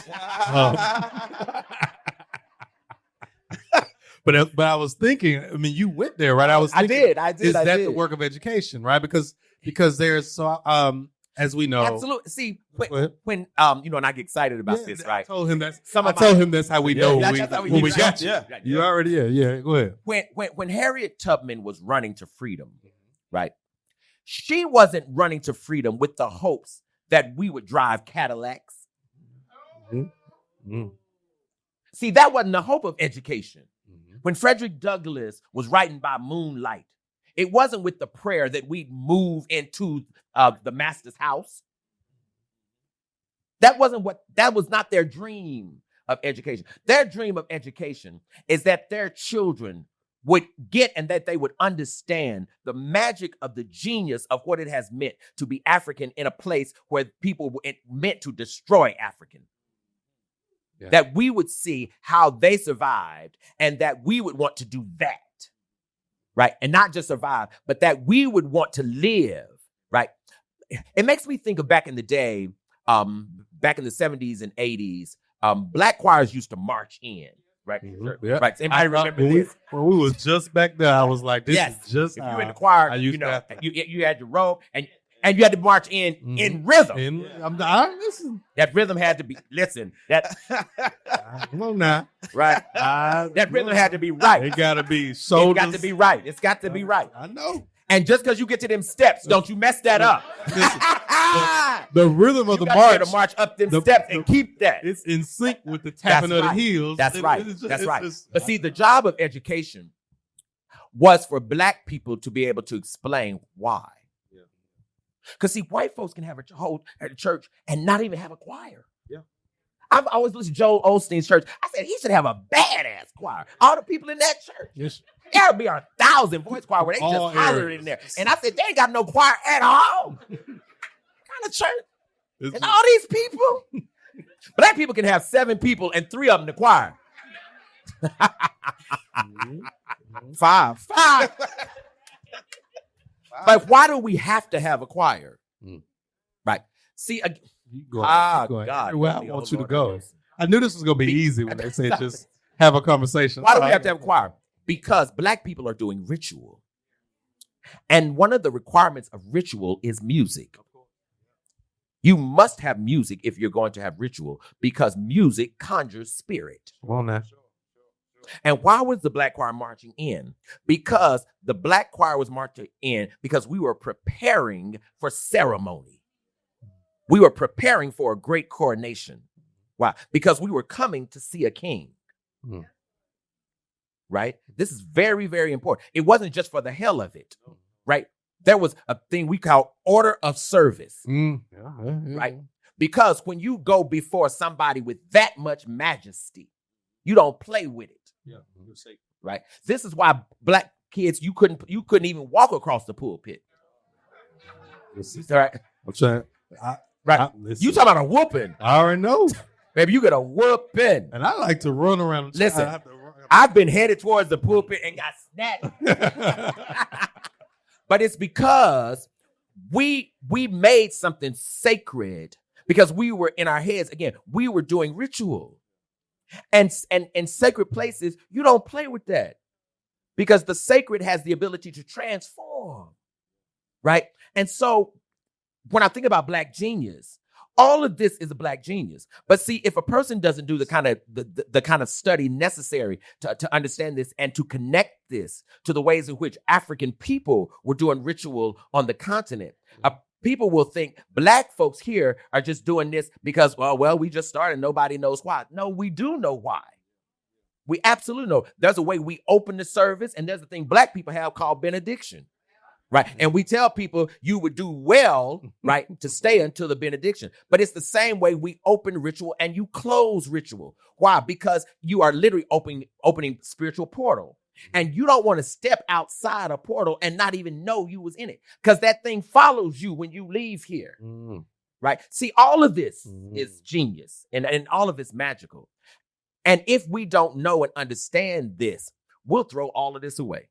But I was thinking, I mean, you went there, right? I did. Is that the work of education, right? Because there's so as we know, absolutely. See, when you know, and I get excited about this, right? I told him that's how we know when we got you. Yeah. You already, yeah. Go ahead. When Harriet Tubman was running to freedom, right? She wasn't running to freedom with the hopes that we would drive Cadillacs. See, that wasn't the hope of education. When Frederick Douglass was writing by moonlight, it wasn't with the prayer that we'd move into the master's house. That was not their dream of education. Their dream of education is that their children would get and that they would understand the magic of the genius of what it has meant to be African in a place where people were meant to destroy African. Yeah. That we would see how they survived and that we would want to do that, right? And not just survive, but that we would want to live, right? It makes me think of back in the day, back in the 70s and 80s, black choirs used to march in, right? Yeah. Right. Anybody remember this? When we was just back there, I was like, this is just if you were in the choir, you had your robe and you had to march in rhythm. That rhythm had to be, come on now. Right. That rhythm had to be right. It got to be shoulders. It's got to be right. It's got to be right. I know. And just because you get to them steps, don't you mess that up. The rhythm of the march. You got to march up them steps and keep that. It's in sync with the tapping of the heels. That's right. But see, the job of education was for black people to be able to explain why. Because see, white folks can have a whole at a church and not even have a choir. Yeah. I've always listened to Joel Osteen's church. I said he should have a badass choir. All the people in that church. Yes. There would be a 1,000-voice choir where they just holler in there. And I said, they ain't got no choir at all. What kind of church? And all these people? Black people can have 7 people and 3 of them in the choir. 5. But why do we have to have a choir? Right. See, God. Well, I want you to go. I knew this was going to be easy when they said just have a conversation. Why do we have to have a choir? Because black people are doing ritual. And one of the requirements of ritual is music. You must have music if you're going to have ritual because music conjures spirit. Well, now. And why was the black choir marching in? Because the black choir was marching in because we were preparing for ceremony. We were preparing for a great coronation. Why? Because we were coming to see a king. Right? This is very, very important. It wasn't just for the hell of it. Right? There was a thing we call order of service. Right? Because when you go before somebody with that much majesty, you don't play with it. Right? This is why black kids, you couldn't even walk across the pulpit. Right? I'm saying, right. You talking about a whooping. I already know. Baby, you get a whooping. And I like to run around. Listen, I've been headed towards the pulpit and got snatched. But it's because we made something sacred because we were in our heads, again, we were doing ritual. And in sacred places, you don't play with that because the sacred has the ability to transform, right? And so when I think about black genius, all of this is a black genius. But see, if a person doesn't do the kind of study necessary to understand this and to connect this to the ways in which African people were doing ritual on the continent, people will think black folks here are just doing this because, well, we just started. Nobody knows why. No, we do know why. We absolutely know. There's a way we open the service, and there's a thing black people have called benediction. Right. And we tell people you would do well, right, to stay until the benediction. But it's the same way we open ritual and you close ritual. Why? Because you are literally opening spiritual portal. And you don't want to step outside a portal and not even know you was in it. Because that thing follows you when you leave here. Right. See, all of this is genius and all of it's magical. And if we don't know and understand this, we'll throw all of this away.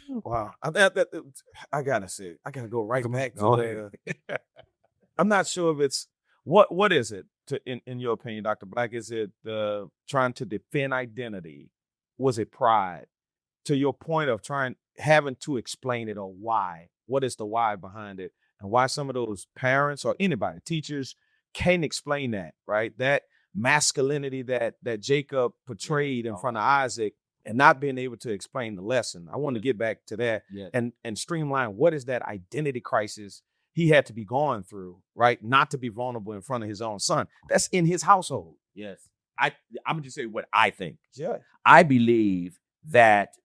Wow. I gotta say, I gotta go right back to there. I'm not sure if it's what is it in your opinion, Dr. Black? Is it trying to defend identity? Was it pride? To your point of having to explain it, or why? What is the why behind it? And why some of those parents or anybody, teachers, can't explain that, right? That masculinity that Jacob portrayed in front of Isaac, and not being able to explain the lesson. I want to get back to that and streamline what is that identity crisis he had to be going through, right? Not to be vulnerable in front of his own son. That's in his household. Yes. I'm going to just say what I think. Yeah. I believe that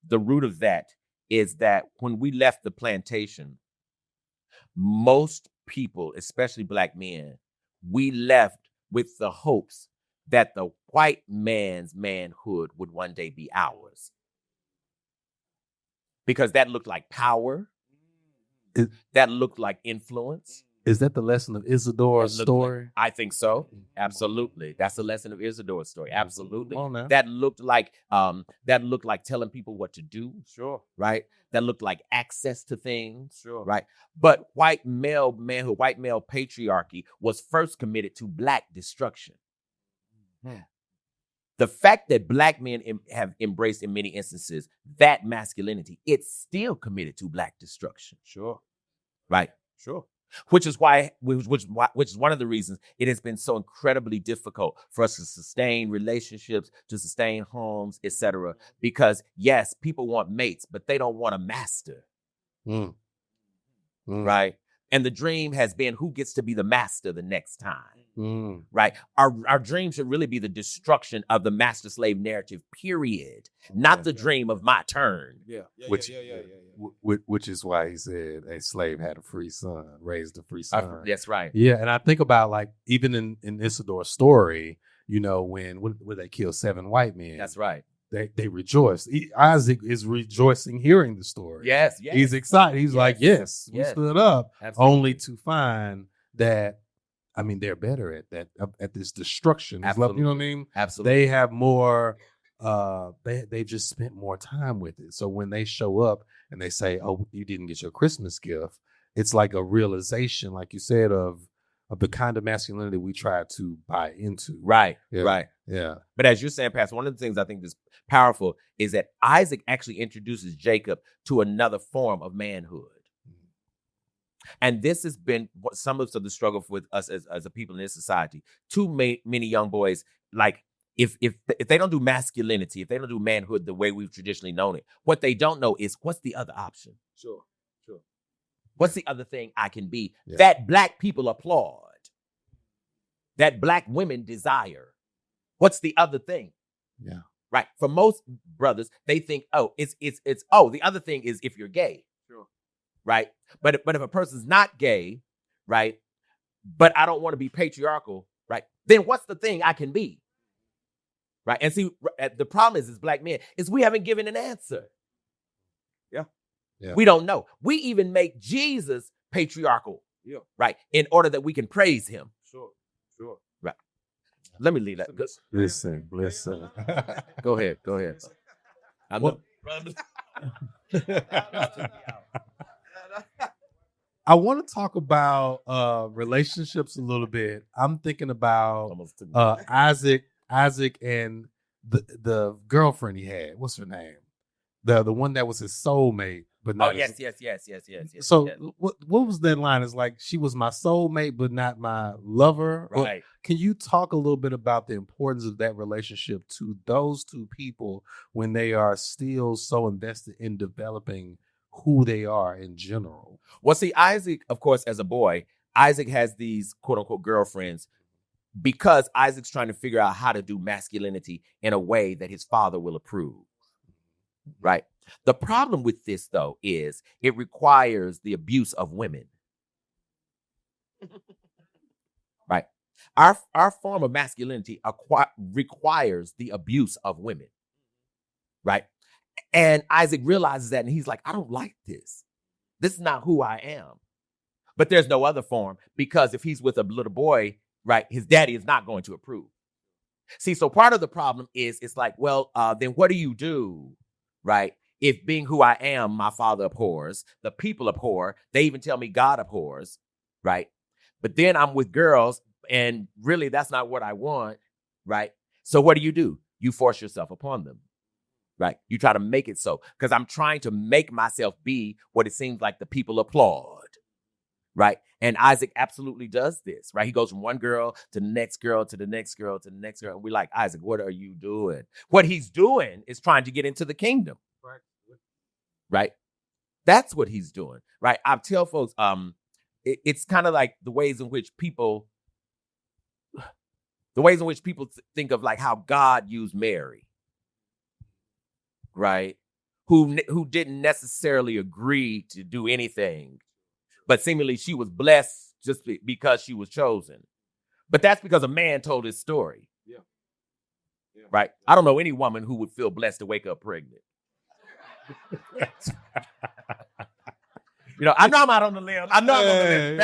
the root of that is that when we left the plantation, most people, especially Black men, we left with the hopes that the white man's manhood would one day be ours. Because that looked like power. That looked like influence. Is that the lesson of Isadore's story? I think so. Absolutely. That's the lesson of Isadore's story. Absolutely. Come on now. That looked like telling people what to do. Sure. Right? That looked like access to things. Sure. Right? But white male manhood, white male patriarchy was first committed to Black destruction. The fact that Black men have embraced in many instances that masculinity, it's still committed to Black destruction. Sure. Right? Sure. Which is one of the reasons it has been so incredibly difficult for us to sustain relationships, to sustain homes, etc. Because yes, people want mates, but they don't want a master. Right? And the dream has been who gets to be the master the next time. Right? Our dream should really be the destruction of the master-slave narrative, period. Not the dream of my turn. Which is why he said a slave had a free son, raised a free son. That's right. Yeah, and I think about like even in Isadore's story, you know, when they killed 7 white men. That's right. They rejoiced. Isaac is rejoicing hearing the story. Yes. He's excited. He's like, yes, we stood up. Absolutely. Only to find that, I mean, they're better at that, at this destruction. Absolutely. You know what I mean? Absolutely. They have more, they just spent more time with it. So when they show up and they say, oh, you didn't get your Christmas gift, it's like a realization, like you said, of the kind of masculinity we try to buy into. Right. Yeah. Right. Yeah. But as you're saying, Pastor, one of the things I think is powerful is that Isaac actually introduces Jacob to another form of manhood. And this has been some of the struggle with us as a people in this society. Too many young boys, like, if they don't do masculinity, if they don't do manhood the way we've traditionally known it, what they don't know is what's the other option? Sure. What's the other thing I can be Yeah. that Black people applaud, that Black women desire? What's the other thing? Yeah. Right. For most brothers, they think, oh, it's the other thing is if you're gay. Sure. Right. But if a person's not gay, right, but I don't want to be patriarchal, right, then what's the thing I can be? Right. And see, the problem is, as Black men, is we haven't given an answer. Yeah. We don't know. We even make Jesus patriarchal. Yeah. Right. In order that we can praise him. Sure. Right. Let me leave that. Listen. Go ahead. I want to talk about relationships a little bit. I'm thinking about Isaac and the girlfriend he had. What's her name? The one that was his soulmate, but not. Yes. So what was that line? It's like she was my soulmate, but not my lover. Right. Can you talk a little bit about the importance of that relationship to those two people when they are still so invested in developing who they are in general? Well, see, Isaac, of course, as a boy, Isaac has these quote unquote girlfriends because Isaac's trying to figure out how to do masculinity in a way that his father will approve. Right. The problem with this, though, is it requires the abuse of women. Right? Our form of masculinity requires the abuse of women. Right? And Isaac realizes that, and he's like, I don't like this. This is not who I am. But there's no other form, because if he's with a little boy, right, his daddy is not going to approve. See, so part of the problem is it's like, well, then what do you do, right? If being who I am, my father abhors, the people abhor, they even tell me God abhors, right? But then I'm with girls, and really that's not what I want, right? So what do? You force yourself upon them, right? You try to make it so, because I'm trying to make myself be what it seems like the people applaud, right? And Isaac absolutely does this, right? He goes from one girl to the next girl to the next girl to the next girl. And we're like, Isaac, what are you doing? What he's doing is trying to get into the kingdom, right? That's what he's doing, right? I tell folks, it's kind of like the ways in which people think of like how God used Mary, right? Who didn't necessarily agree to do anything, but seemingly she was blessed just because she was chosen. But that's because a man told his story. Yeah. Right? I don't know any woman who would feel blessed to wake up pregnant. I know I'm out on the limb. I know I'm on the limb.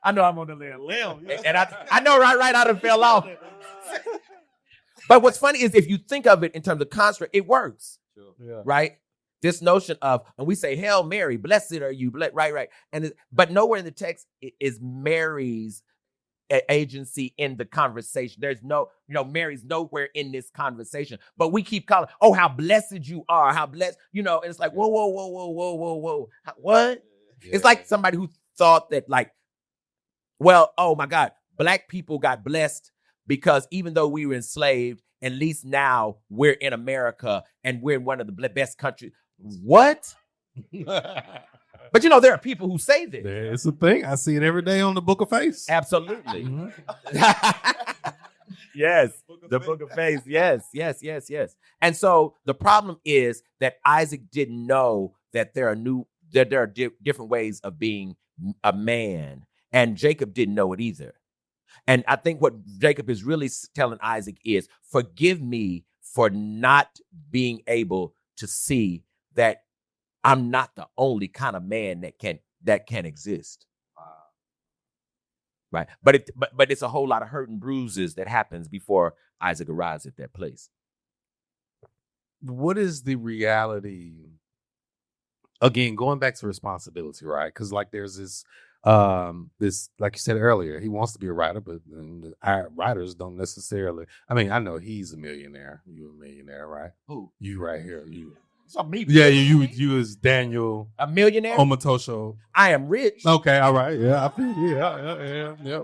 I know I'm on the limb. And I know right I done fell off. But what's funny is if you think of it in terms of construct, it works. Sure. Yeah. Right? This notion of, and we say, Hail Mary, blessed are you, right. But nowhere in the text is Mary's agency in the conversation. There's no, Mary's nowhere in this conversation. But we keep calling, oh, how blessed you are, how blessed, and it's like, whoa. What? Yeah. It's like somebody who thought that like, well, oh my God, Black people got blessed because even though we were enslaved, at least now we're in America and we're in one of the best countries. What? But there are people who say this. It's a thing. I see it every day on the Book of Face. Absolutely. Mm-hmm. Yes. The Book of Face. Yes. And so the problem is that Isaac didn't know that there are different ways of being a man. And Jacob didn't know it either. And I think what Jacob is really telling Isaac is, forgive me for not being able to see that I'm not the only kind of man that can exist. Right. But it's a whole lot of hurt and bruises that happens before Isaac arrives at that place. What is the reality? Again, going back to responsibility, right? Because like there's this, like you said earlier, he wants to be a writer, but our writers don't necessarily. I mean, I know he's a millionaire. You're a millionaire, right? Who? You right here. You. It's not me. Yeah, you is Daniel. A millionaire? Omatosho. I am rich. Okay, all right. Yeah, I feel yeah.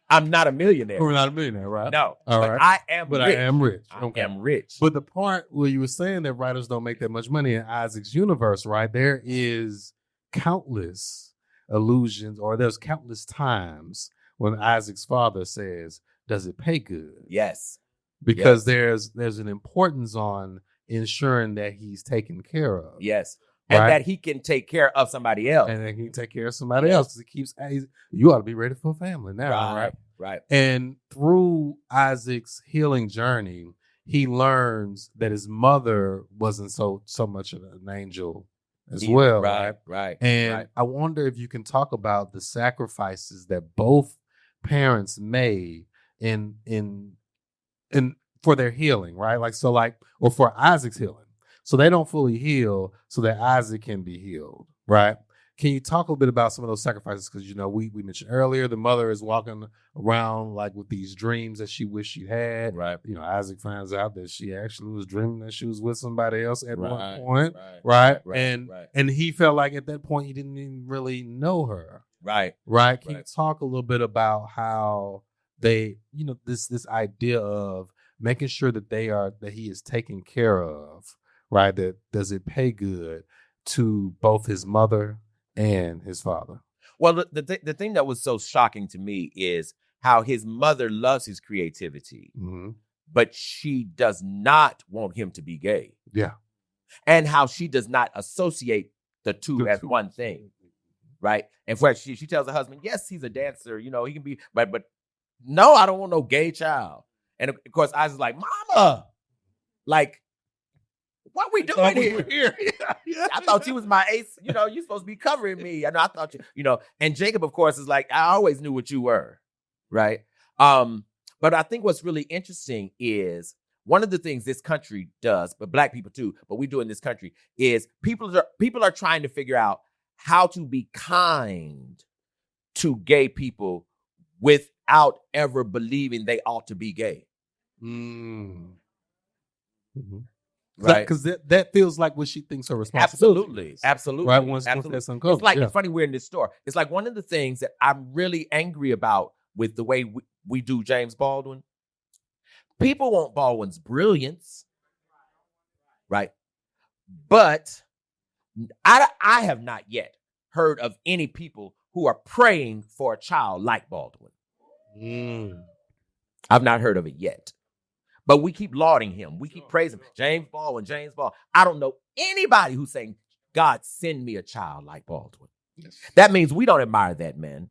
I'm not a millionaire. We're not a millionaire, right? No. All right. I am rich. I am rich. Okay. I am rich. But the part where you were saying that writers don't make that much money in Isaac's universe, right? There is countless allusions, or there's countless times when Isaac's father says, does it pay good? Yes. Because there's an importance on ensuring that he's taken care of. Yes. And that he can take care of somebody else. And that he can take care of somebody else. Because you ought to be ready for a family now, right? Right. And through Isaac's healing journey, he learns that his mother wasn't so much of an angel as well. Right. And I wonder if you can talk about the sacrifices that both parents made in for their healing, right? Or for Isaac's healing. So they don't fully heal so that Isaac can be healed, right? Can you talk a little bit about some of those sacrifices? Because, we mentioned earlier, the mother is walking around like with these dreams that she wished she had. Right. Isaac finds out that she actually was dreaming that she was with somebody else at one point. Right. And he felt like at that point he didn't even really know her. Right. Can you talk a little bit about how they, this idea of making sure that he is taken care of, right? That does it pay good to both his mother and his father? Well, the thing that was so shocking to me is how his mother loves his creativity, but she does not want him to be gay. Yeah. and how she does not associate the two as one thing, right? And for she tells her husband, yes, he's a dancer, you know, he can be, but no, I don't want no gay child. And of course, I was like, Mama, like, what we doing here? I thought you was my ace. You know, you're supposed to be covering me. I know. I thought you know. And Jacob, of course, is like, I always knew what you were, right? But I think what's really interesting is one of the things this country does, but Black people too, but we do in this country, is people are trying to figure out how to be kind to gay people without ever believing they ought to be gay. Mm-hmm. Right, because that feels like what she thinks her responsibility is. Absolutely. Right, once that's uncovered. It's like, it's funny, we're in this store. It's like one of the things that I'm really angry about with the way we do James Baldwin. People want Baldwin's brilliance, right? But I have not yet heard of any people who are praying for a child like Baldwin. I've not heard of it yet. But we keep lauding him. We keep praising him. James Baldwin. I don't know anybody who's saying, God, send me a child like Baldwin. Yes. That means we don't admire that man.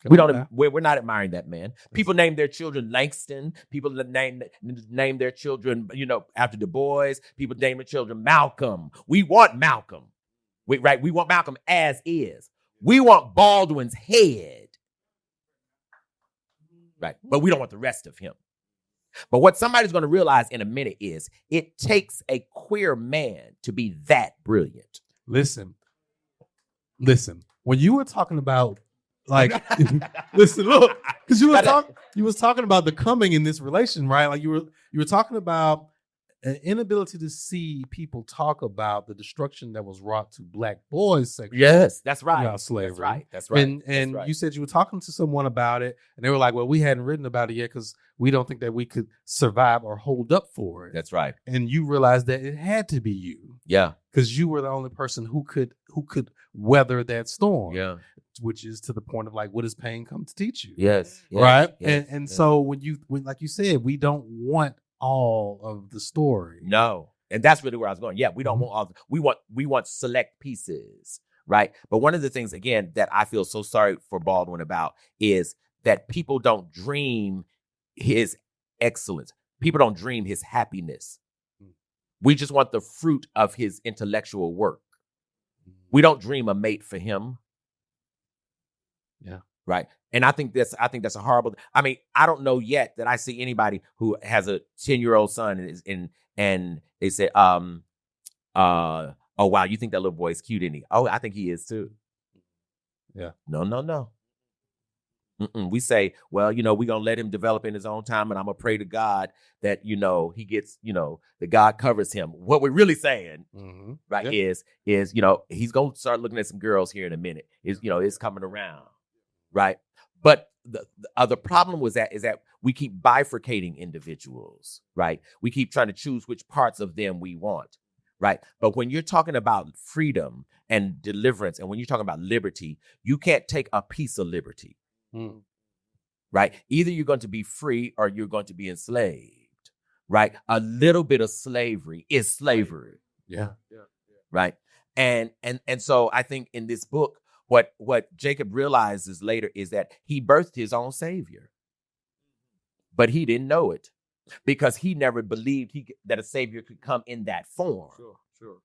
We're not admiring that man. People name their children Langston. People name their children, you know, after Du Bois. People name their children Malcolm. We want Malcolm. We want Malcolm as is. We want Baldwin's head. Right. But we don't want the rest of him. But what somebody's going to realize in a minute is it takes a queer man to be that brilliant. Listen. When you were talking about, like, listen, look, because you was talking about the coming in this relation, right? Like you were talking about an inability to see people talk about the destruction that was wrought to Black boys' sexual. Yes, that's right. Slavery. That's right. And you said you were talking to someone about it, and they were like, "Well, we hadn't written about it yet because we don't think that we could survive or hold up for it." That's right. And you realized that it had to be you. Yeah, because you were the only person who could weather that storm. Yeah, which is to the point of like, what does pain come to teach you? Yes. Right. And so when like you said, we don't want all of the story. No. And that's really where I was going. Yeah, we don't want all. We want select pieces, right? But one of the things, again, that I feel so sorry for Baldwin about is that people don't dream his excellence. People don't dream his happiness. We just want the fruit of his intellectual work. We don't dream a mate for him. Yeah. Right. And I think that's a horrible. I mean, I don't know yet that I see anybody who has a 10-year-old son and they say, oh wow, you think that little boy is cute, isn't he? Oh, I think he is too. Yeah. No. We say, well, you know, we're going to let him develop in his own time. And I'm going to pray to God that, you know, he gets, you know, that God covers him. What we're really saying, right, is, you know, he's going to start looking at some girls here in a minute. It's coming around. Right. But the problem is that we keep bifurcating individuals. Right. We keep trying to choose which parts of them we want. Right. But when you're talking about freedom and deliverance, and when you're talking about liberty, you can't take a piece of liberty. Right. Either you're going to be free or you're going to be enslaved. Right. A little bit of slavery is slavery. Yeah. Right. And so I think in this book, what Jacob realizes later is that he birthed his own savior, but he didn't know it because he never believed that a savior could come in that form. Sure.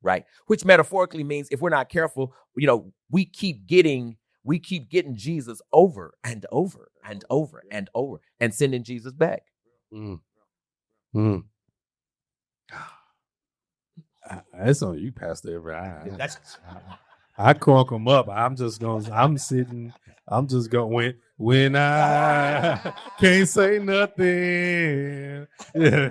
Right. Which metaphorically means if we're not careful, you know, we keep getting Jesus over and over and over and over and sending Jesus back. That's on you, Pastor Everett. I crunk them up. I'm just going when I can't say nothing. Yeah.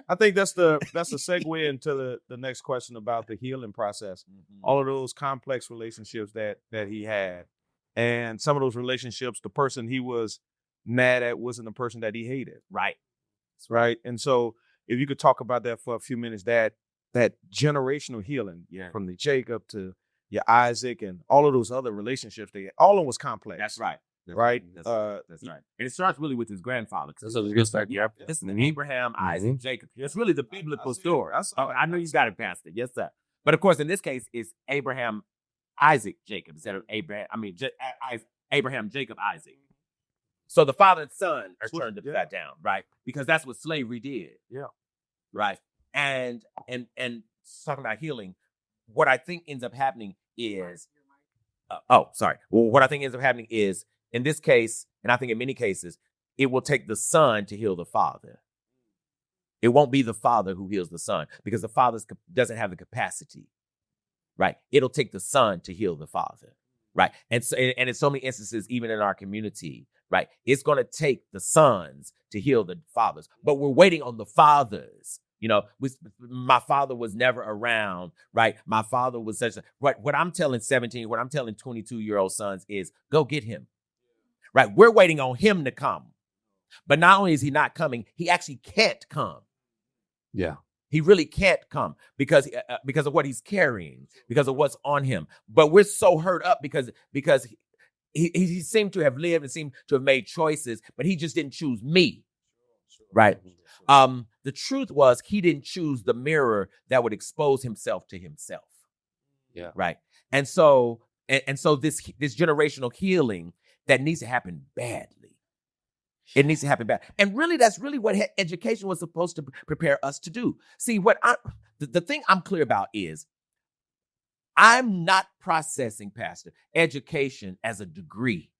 I think that's the segue into the next question about the healing process. All of those complex relationships that he had, and some of those relationships, the person he was mad at wasn't the person that he hated. Right. Right. And so if you could talk about that for a few minutes, that generational healing, from the Jacob to your Isaac and all of those other relationships, all of them was complex. That's right. right? That's right. And it starts really with his grandfather. So it's good start. Yeah. This is Abraham, Isaac, Jacob. It's really the biblical story. I know you got it, Pastor. Yes, sir. But of course, in this case, it's Abraham, Isaac, Jacob instead of Abraham. Abraham, Jacob, Isaac. So the father and son are turned upside down, right? Because that's what slavery did. Yeah. Right. And talking about healing, what I think ends up happening is, what I think ends up happening is, in this case, and I think in many cases, it will take the son to heal the father. It won't be the father who heals the son because the father doesn't have the capacity, right? It'll take the son to heal the father, right? And in so many instances, even in our community, right, it's going to take the sons to heal the fathers, but we're waiting on the fathers. You know, my father was never around, right? My father was such a, what I'm telling 22-year-old sons is go get him, right? We're waiting on him to come. But not only is he not coming, he actually can't come. Yeah. He really can't come because of what he's carrying, because of what's on him. But we're so hurt up because he seemed to have lived and seemed to have made choices, but he just didn't choose me. Right. The truth was he didn't choose the mirror that would expose himself to himself. Yeah. Right. And so this generational healing that needs to happen badly. It needs to happen bad. And really, that's really what education was supposed to prepare us to do. See, the thing I'm clear about is I'm not processing, Pastor, education as a degree.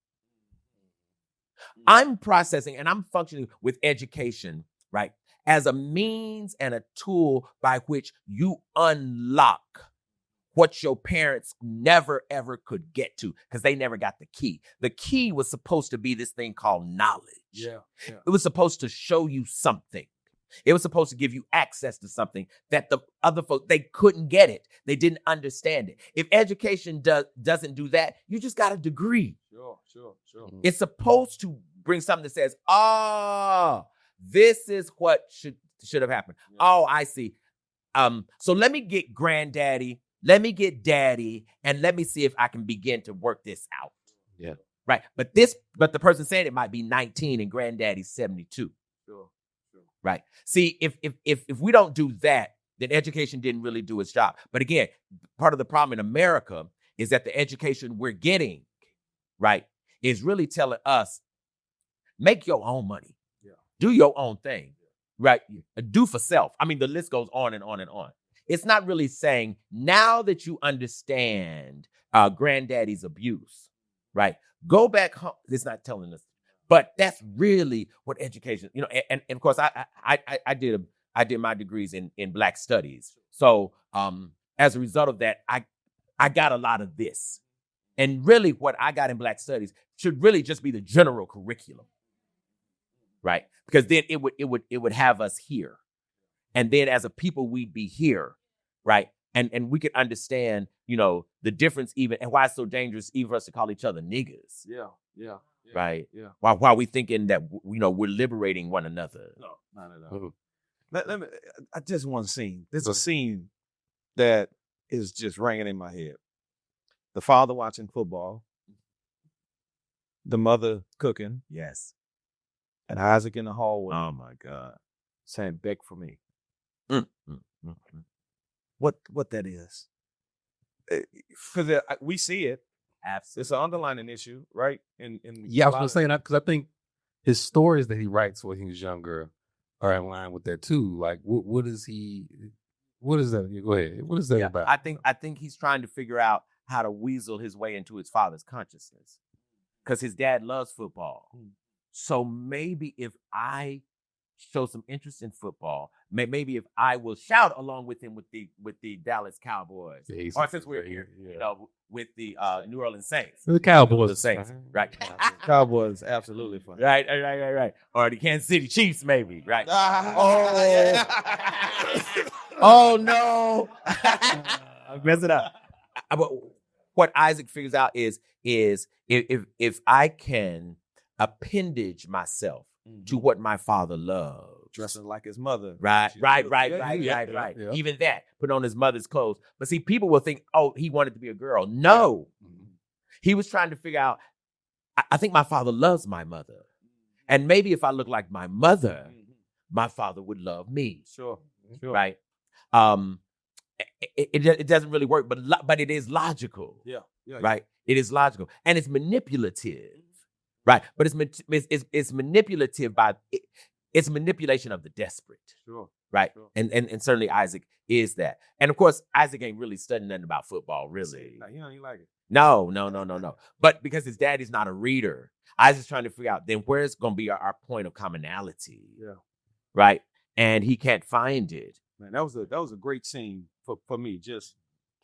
I'm processing and I'm functioning with education, right, as a means and a tool by which you unlock what your parents never, ever could get to because they never got the key. The key was supposed to be this thing called knowledge. Yeah. It was supposed to show you something. It was supposed to give you access to something that the other folks, they couldn't get it. They didn't understand it. If education doesn't do that, you just got a degree. Sure. It's supposed to bring something that says, this is what should have happened. Yeah. Oh, I see. So let me get granddaddy, let me get daddy, and let me see if I can begin to work this out. Yeah. Right. But the person saying it might be 19 and granddaddy's 72. Sure. Right. See, if we don't do that, then education didn't really do its job. But again, part of the problem in America is that the education we're getting, right, is really telling us, make your own money. Yeah. Do your own thing. Right. Do for self. I mean, the list goes on and on and on. It's not really saying now that you understand granddaddy's abuse, right? Go back home. It's not telling us. But that's really what education, you know, and of course I did my degrees in Black studies. So as a result of that, I got a lot of this. And really what I got in Black studies should really just be the general curriculum. Right? Because then it would have us here. And then as a people, we'd be here. Right? And we could understand, you know, the difference even and why it's so dangerous even for us to call each other niggas. Yeah. Right. Yeah. While we thinking that, you know, we're liberating one another. No, not at all. Let me. I just one scene. There's a scene that is just ringing in my head. The father watching football. The mother cooking. Yes. And Isaac in the hallway. Oh my God. Saying, "Beg for me." Mm. What that is? We see it. Absolutely. It's an underlying issue, right? I was going to say that because I think his stories that he writes when he was younger are in line with that too. Like, what is that? Go ahead. What is that about? I think he's trying to figure out how to weasel his way into his father's consciousness because his dad loves football. So maybe if I show some interest in football, maybe if I will shout along with him with the Dallas Cowboys, or since we're here, you know, with the New Orleans Saints, the Cowboys, the Saints, right? Cowboys, absolutely fun, right, or the Kansas City Chiefs, maybe, right? Oh no, I messed it up. But what Isaac figures out is if I can appendage myself to what my father loved. Dressing like his mother. Right. Yeah. Even that, put on his mother's clothes. But see, people will think, oh, he wanted to be a girl. No. He was trying to figure out, I think my father loves my mother. And maybe if I look like my mother, my father would love me. Sure. Right? It doesn't really work, but it is logical. Yeah. Right? It is logical. And it's manipulative. Right? But it's manipulative it's manipulation of the desperate. Sure. Right? Sure. And certainly Isaac is that. And of course, Isaac ain't really studying nothing about football, really. No, he don't even like it. No. But because his daddy's not a reader, Isaac's trying to figure out then where's going to be our point of commonality. Yeah. Right? And he can't find it. Man, that was a great scene for me. Just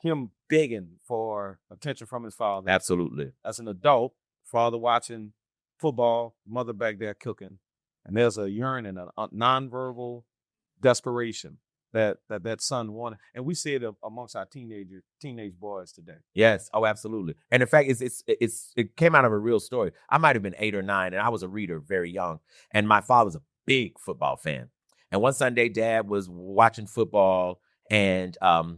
him begging for attention from his father. Absolutely. As an adult, father watching football, mother back there cooking, and there's a yearning, a nonverbal desperation that son wanted, and we see it amongst our teenage boys today. Yes. Oh, absolutely. And in fact, it came out of a real story. I might have been 8 or 9, and I was a reader very young, and my father was a big football fan. And one Sunday, Dad was watching football, and the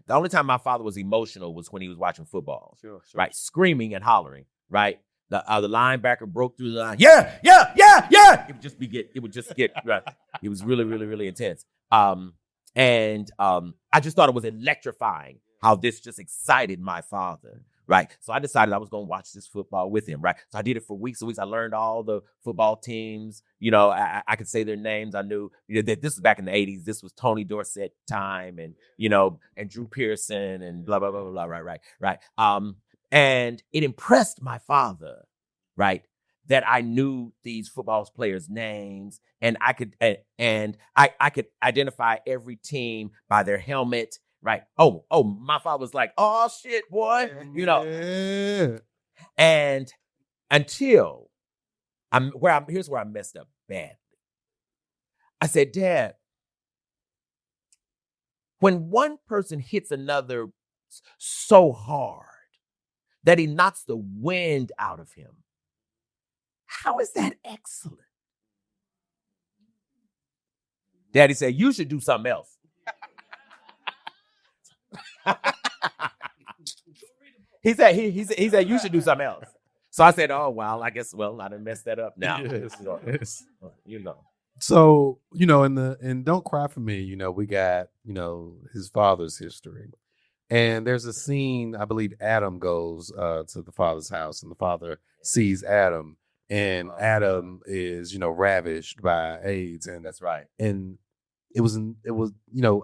only time my father was emotional was when he was watching football. Sure. Right, screaming and hollering. Right, the linebacker broke through the line. Yeah. It would just get. Right. It was really, really, really intense. I just thought it was electrifying how this just excited my father. Right. So I decided I was going to watch this football with him. Right. So I did it for weeks and weeks. I learned all the football teams. I could say their names. I knew that this was back in the 80s. This was Tony Dorsett time and Drew Pearson and blah, blah, blah, blah, blah. Right. And it impressed my father. Right. That I knew these football players' names and I could identify every team by their helmet. Right. Oh, my father was like, oh shit, boy. Yeah. And until here's where I messed up badly. I said, Dad, when one person hits another so hard that he knocks the wind out of him, how is that excellent? Daddy said, you should do something else. He said you should do something else. So I said, oh well, I guess I done messed that up now. Yes. So, So, and Don't Cry for Me, we got, his father's history. And there's a scene, I believe Adam goes to the father's house and the father sees Adam and Adam is, ravished by AIDS. And that's right. And it was,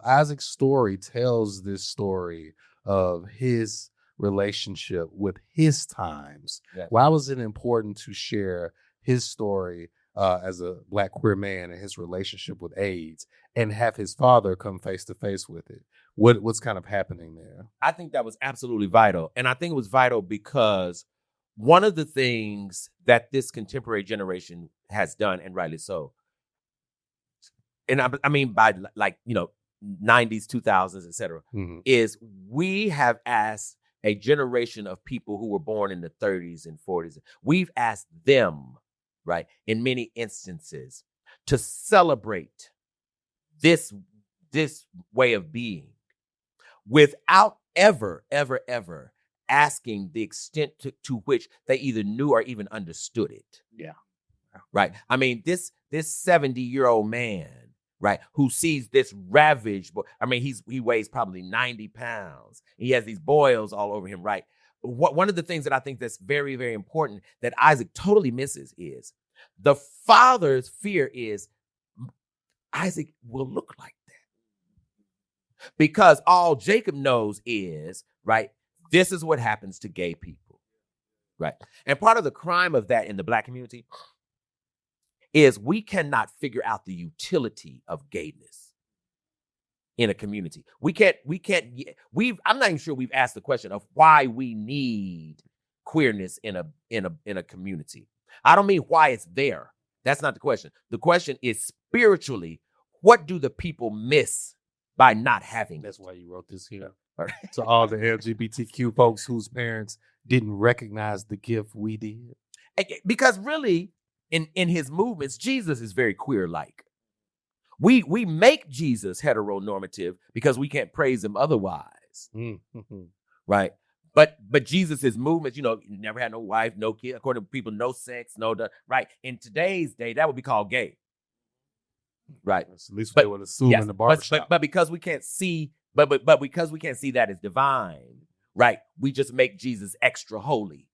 Isaac's story tells this story of his relationship with his times. Yes. Why was it important to share his story as a Black queer man and his relationship with AIDS and have his father come face to face with it? What's kind of happening there? I think that was absolutely vital. And I think it was vital because one of the things that this contemporary generation has done, and rightly so, and I mean by 90s, 2000s, et cetera, is we have asked a generation of people who were born in the 30s and 40s, we've asked them, right, in many instances, to celebrate this way of being without ever asking the extent to which they either knew or even understood it. Yeah. Right. I mean, this 70-year-old man, right, who sees this ravaged boy. I mean, he weighs probably 90 pounds. He has these boils all over him, right? One of the things that I think that's very, very important that Isaac totally misses is the father's fear is Isaac will look like that. Because all Jacob knows is, right, this is what happens to gay people, right? And part of the crime of that in the Black community is we cannot figure out the utility of gayness in a community. I'm not even sure we've asked the question of why we need queerness in a community. I don't mean why it's there. That's not the question. The question is spiritually, what do the people miss by not having That's it? why you wrote this here. To all the LGBTQ folks whose parents didn't recognize the gift we did. Because really, in his movements, Jesus is very queer-like. We make Jesus heteronormative because we can't praise him otherwise. Mm-hmm. Right? But Jesus's movements, never had no wife, no kid. According to people, no sex, right. In today's day, that would be called gay. Right. At least they would assume in the barbershop. But because we can't see, but because we can't see that as divine, right? We just make Jesus extra holy.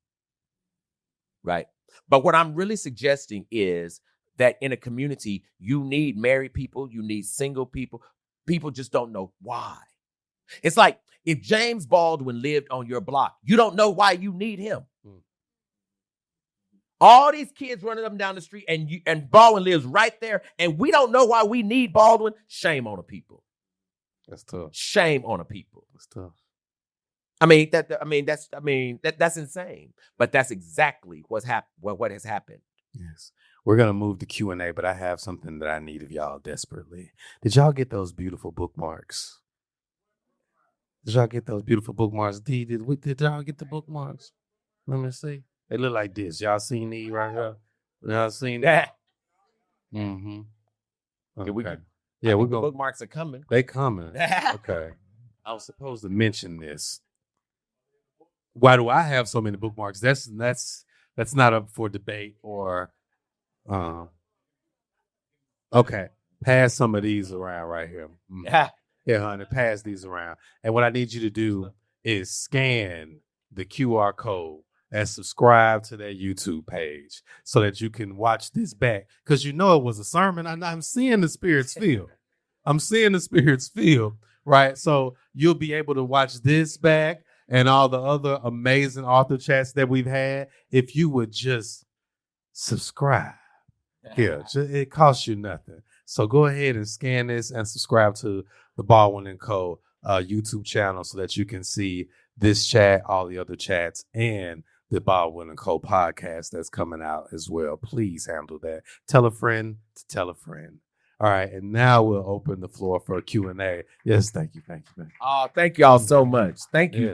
Right. But what I'm really suggesting is that in a community, you need married people, you need single people. People just don't know why. It's like if James Baldwin lived on your block, you don't know why you need him. All these kids running up and down the street, and Baldwin lives right there, and we don't know why we need Baldwin. Shame on the people. That's tough. Shame on the people. That's tough. That's insane. But that's exactly what has happened. Yes. We're going to move to Q&A, but I have something that I need of y'all desperately. Did y'all get those beautiful bookmarks? Did y'all get those beautiful bookmarks? Did y'all get the bookmarks? Let me see. They look like this. Y'all seen these right here? Y'all seen that? Mm-hmm. Okay. We're going. Bookmarks are coming. They coming. Okay. I was supposed to mention this. Why do I have so many bookmarks? That's not up for debate or okay. Pass some of these around right here. Yeah. Yeah, honey, pass these around. And what I need you to do is scan the QR code and subscribe to their YouTube page so that you can watch this back. Because it was a sermon. I'm seeing the Spirit's feel. I'm seeing the Spirit's feel, right? So you'll be able to watch this back and all the other amazing author chats that we've had if you would just subscribe. Here, it costs you nothing. So go ahead and scan this and subscribe to the Baldwin & Co. YouTube channel so that you can see this chat, all the other chats, and the Baldwin & Co. podcast that's coming out as well. Please handle that. Tell a friend to tell a friend. All right, and now we'll open the floor for a Q&A. Yes, thank you. Oh, thank y'all so much. Thank you.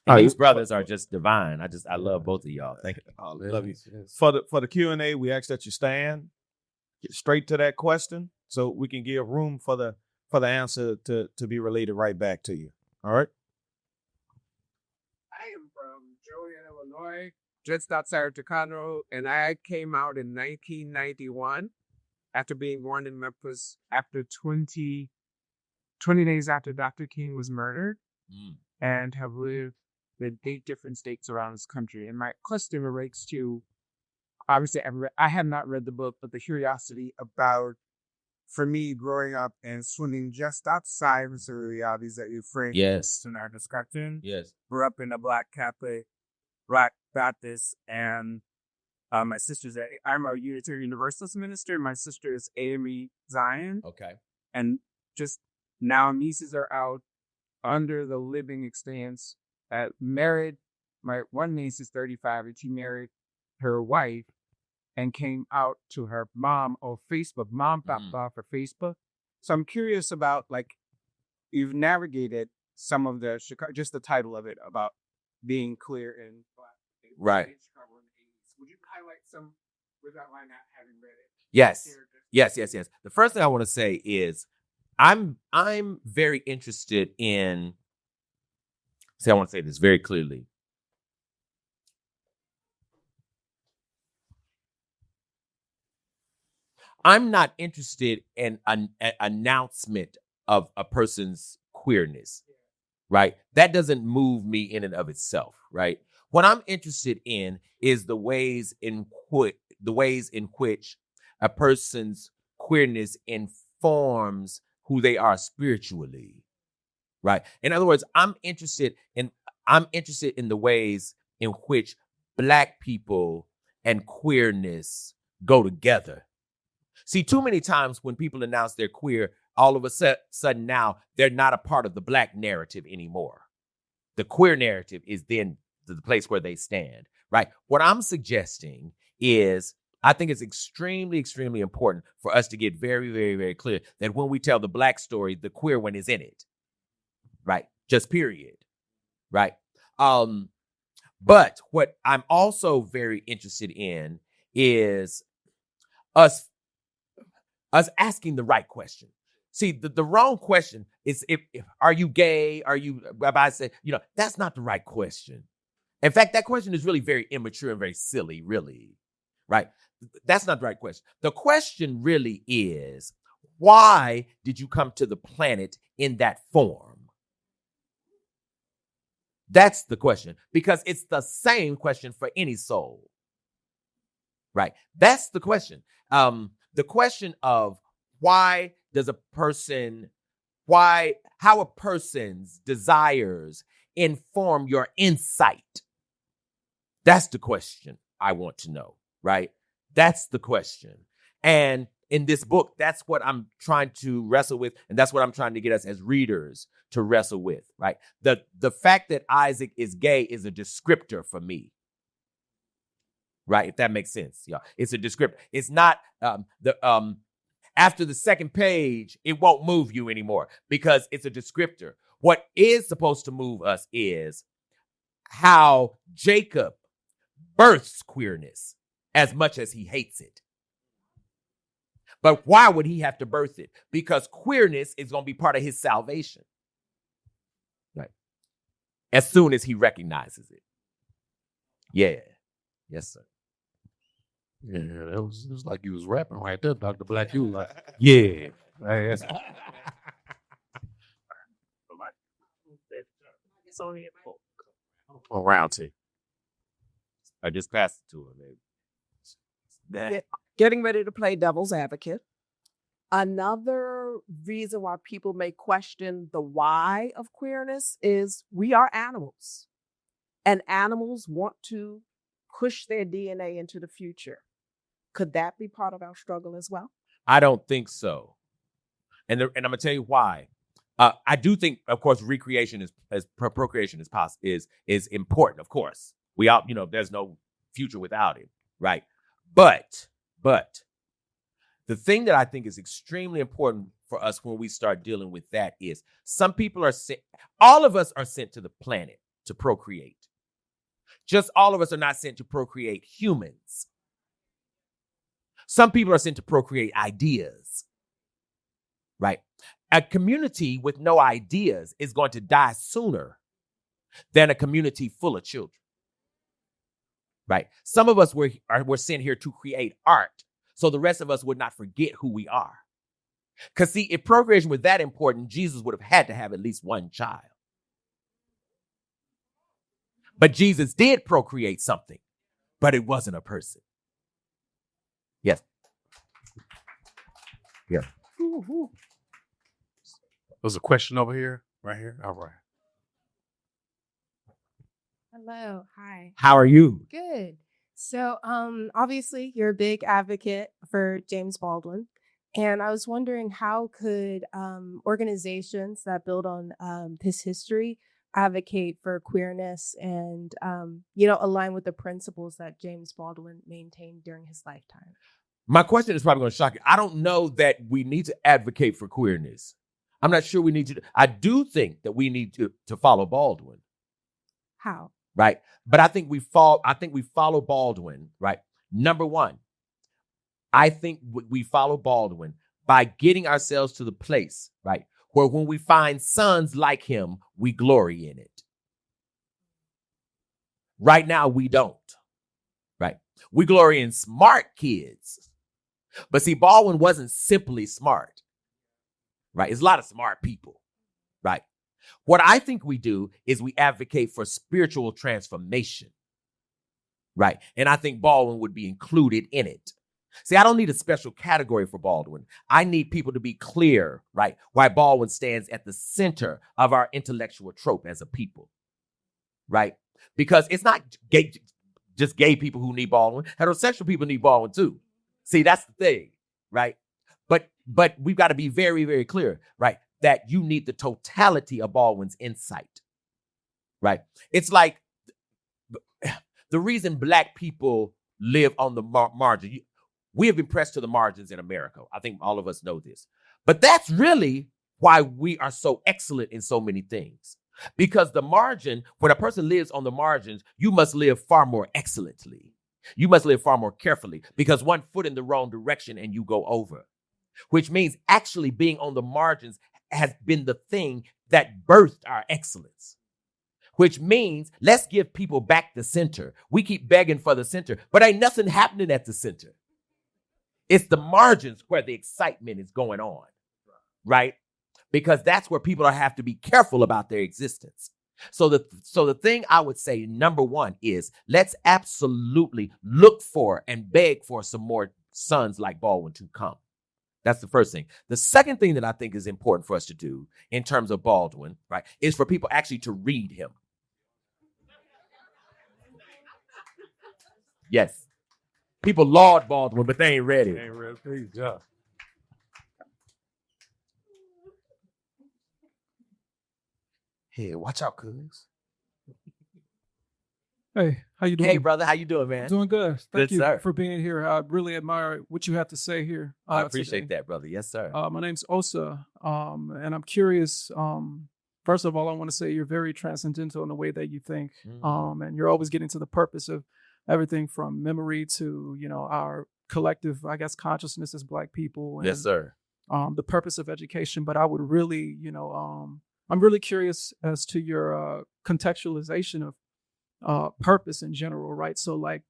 And these brothers are just divine. I love both of y'all. Thank you. I love you. For the Q&A, we ask that you stand, get straight to that question, so we can give room for the answer to be related right back to you. All right. I am from Joliet, Illinois, just outside of Taconic, and I came out in 1991 after being born in Memphis after 20 days after Dr. King was murdered, and have lived in 8 different states around this country. And my question relates to, obviously, I have not read the book, but the curiosity about, for me, growing up and swimming just outside of the realities that you framed in our discussion. Yes. Grew up in a Black Catholic, Black Baptist, and my sister's I'm a Unitarian Universalist minister. My sister is AME Zion. Okay. And just now nieces are out under the living experience. Married, my one niece is 35, and she married her wife and came out to her mom on Facebook. Mom popped off her Facebook. So I'm curious about, like, you've navigated some of the Chicago, just the title of it, about being queer in Black. Right. Chicago in the 80s. Would you highlight some without my not having read it? Yes. The first thing I want to say is I'm very interested in, I want to say this very clearly. I'm not interested in an announcement of a person's queerness, right? That doesn't move me in and of itself, right? What I'm interested in is the ways in which a person's queerness informs who they are spiritually, right? In other words, I'm interested in the ways in which Black people and queerness go together. See, too many times when people announce they're queer, all of a sudden now they're not a part of the Black narrative anymore. The queer narrative is then the place where they stand, right? What I'm suggesting is, I think it's extremely, extremely important for us to get very, very, very clear that when we tell the Black story, the queer one is in it, right? Just period, right? But what I'm also very interested in is us asking the right question. See, the wrong question is if are you gay? Are you, I say, that's not the right question. In fact, that question is really very immature and very silly, really, right? That's not the right question. The question really is, why did you come to the planet in that form? That's the question, because it's the same question for any soul, right? That's the question. The question of how a person's desires inform your insight. That's the question I want to know, right? That's the question. And in this book, that's what I'm trying to wrestle with. And that's what I'm trying to get us as readers to wrestle with, right? The fact that Isaac is gay is a descriptor for me, right? If that makes sense. Yeah, it's a descriptor. It's not after the second page, it won't move you anymore because it's a descriptor. What is supposed to move us is how Jacob births queerness as much as he hates it. But why would he have to birth it? Because queerness is going to be part of his salvation, right? As soon as he recognizes it. Yeah. Yes, sir. Yeah, it was like you was rapping right there, Dr. Black. You was like, yeah. Hey, Around to. I just passed it to him, maybe. Getting ready to play devil's advocate. Another reason why people may question the why of queerness is we are animals. And animals want to push their DNA into the future. Could that be part of our struggle as well? I don't think so. And I'm going to tell you why. I do think, of course, recreation procreation is important, of course. We all, there's no future without it, right? But the thing that I think is extremely important for us when we start dealing with that is some people are sent, all of us are sent to the planet to procreate. Just all of us are not sent to procreate humans. Some people are sent to procreate ideas, right? A community with no ideas is going to die sooner than a community full of children, right? Some of us were sent here to create art, so the rest of us would not forget who we are. Because see, if procreation was that important, Jesus would have had to have at least one child. But Jesus did procreate something, but it wasn't a person. Yes. Yeah. There's a question over here, right here. All right. Hello. Hi. How are you? Good. So, obviously, you're a big advocate for James Baldwin. And I was wondering how could organizations that build on his history advocate for queerness and, align with the principles that James Baldwin maintained during his lifetime? My question is probably going to shock you. I don't know that we need to advocate for queerness. I'm not sure we need to. I do think that we need to follow Baldwin. How? Right. But I think we follow Baldwin, right? Number one, I think we follow Baldwin by getting ourselves to the place, right, where when we find sons like him, we glory in it. Right now, we don't, right? We glory in smart kids. But see, Baldwin wasn't simply smart, right? It's a lot of smart people, right? What I think we do is we advocate for spiritual transformation, right? And I think Baldwin would be included in it. See, I don't need a special category for Baldwin. I need people to be clear, right, why Baldwin stands at the center of our intellectual trope as a people, right? Because it's not just gay people who need Baldwin. Heterosexual people need Baldwin too. See, that's the thing, right? But we've got to be very, very clear, right, that you need the totality of Baldwin's insight, right? It's like the reason Black people live on the margin. We have been pressed to the margins in America. I think all of us know this. But that's really why we are so excellent in so many things. Because the margin, when a person lives on the margins, you must live far more excellently. You must live far more carefully because one foot in the wrong direction and you go over. which means actually being on the margins has been the thing that birthed our excellence, which means let's give people back the center. We keep begging for the center, but ain't nothing happening at the center. It's the margins where the excitement is going on, right? Because that's where people have to be careful about their existence. So the thing I would say, number one, is let's absolutely look for and beg for some more sons like Baldwin to come. That's the first thing. The second thing that I think is important for us to do in terms of Baldwin, right, is for people actually to read him. Yes. People laud Baldwin, but they ain't ready. Ain't real please, yeah. Hey, watch out, cuz. Hey, how you doing? Hey, brother, how you doing, man? Doing good. Thank Good, you sir. for being here. I really admire what you have to say here. I appreciate today. that, brother. Yes, sir. My name's Osa, and I'm curious. First of all, I want to say you're very transcendental in the way that you think, and you're always getting to the purpose of everything from memory to our collective, I guess, consciousness as Black people. And, Yes, sir. The purpose of education, but I would really, I'm really curious as to your contextualization of purpose in general, right? So like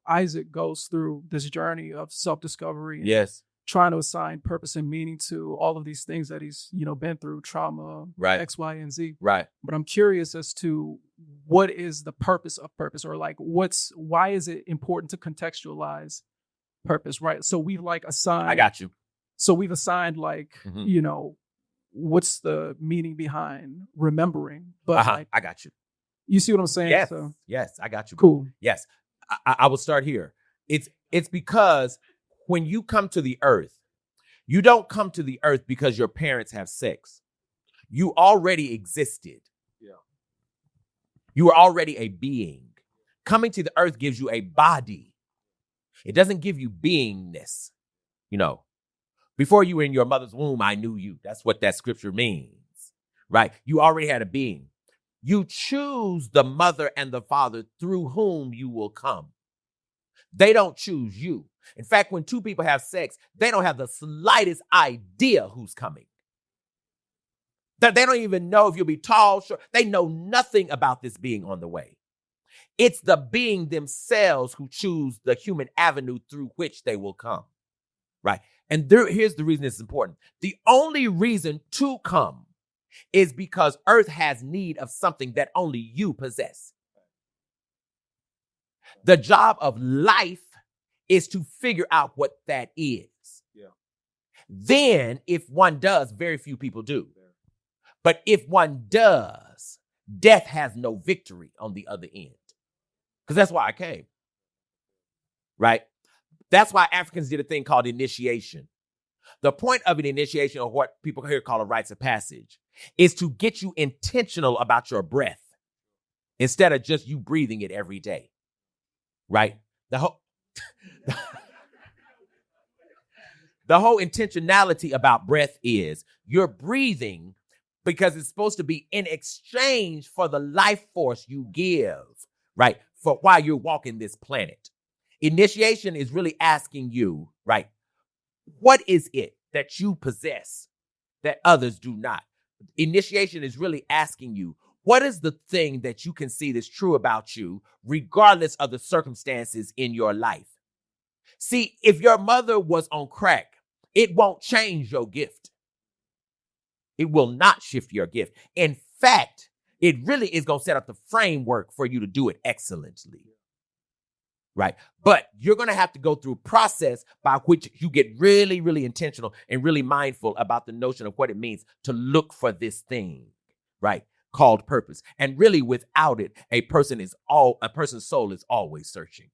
Isaac goes through this journey of self-discovery, and Yes. trying to assign purpose and meaning to all of these things that he's been through, trauma, Right. X, Y, and Z. Right. But I'm curious as to what is the purpose of purpose, or like why is it important to contextualize purpose, right? So we've like assigned. I got you. So we've assigned like Mhm. what's the meaning behind remembering, but like, I got you. you see what I'm saying? Yes. So, Yes, I got you. cool. Yes. I will start here. It's because when you come to the earth, you don't come to the earth because your parents have sex. You already existed. Yeah. You were already a being. Coming to the earth gives you a body. It doesn't give you beingness. Before you were in your mother's womb, I knew you. That's what that scripture means, right? You already had a being. You choose the mother and the father through whom you will come. They don't choose you. In fact, when two people have sex, they don't have the slightest idea who's coming. They don't even know if you'll be tall, short. They know nothing about this being on the way. It's the being themselves who choose the human avenue through which they will come, right? And here's the reason it's important. The only reason to come is because earth has need of something that only you possess. The job of life is to figure out what that is. Yeah. Then, if one does, very few people do. But if one does, death has no victory on the other end. Because that's why I came. Right? That's why Africans did a thing called initiation. The point of an initiation, or what people here call a rites of passage, is to get you intentional about your breath instead of just you breathing it every day. Right? The whole intentionality about breath is you're breathing because it's supposed to be in exchange for the life force you give, right? For while you're walking this planet. Initiation is really asking you, right? What is it that you possess that others do not? Initiation is really asking you, what is the thing that you can see that's true about you, regardless of the circumstances in your life? See, if your mother was on crack, it won't change your gift. It will not shift your gift. In fact, it really is going to set up the framework for you to do it excellently. Right? But you're going to have to go through a process by which you get really, really intentional and really mindful about the notion of what it means to look for this thing, right? Called purpose. And really, without it, a person's soul is always searching.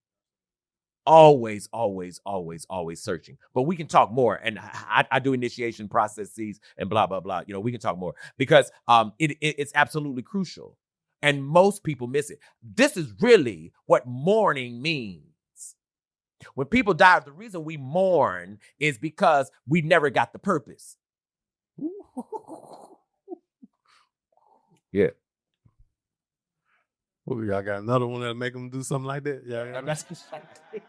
Always, always, always, always searching. But we can talk more. And I do initiation processes and blah, blah, blah. We can talk more because it's absolutely crucial. And most people miss it. This is really what mourning means. When people die, the reason we mourn is because we never got the purpose. Yeah. Well, y'all got another one that'll make them do something like that? Yeah.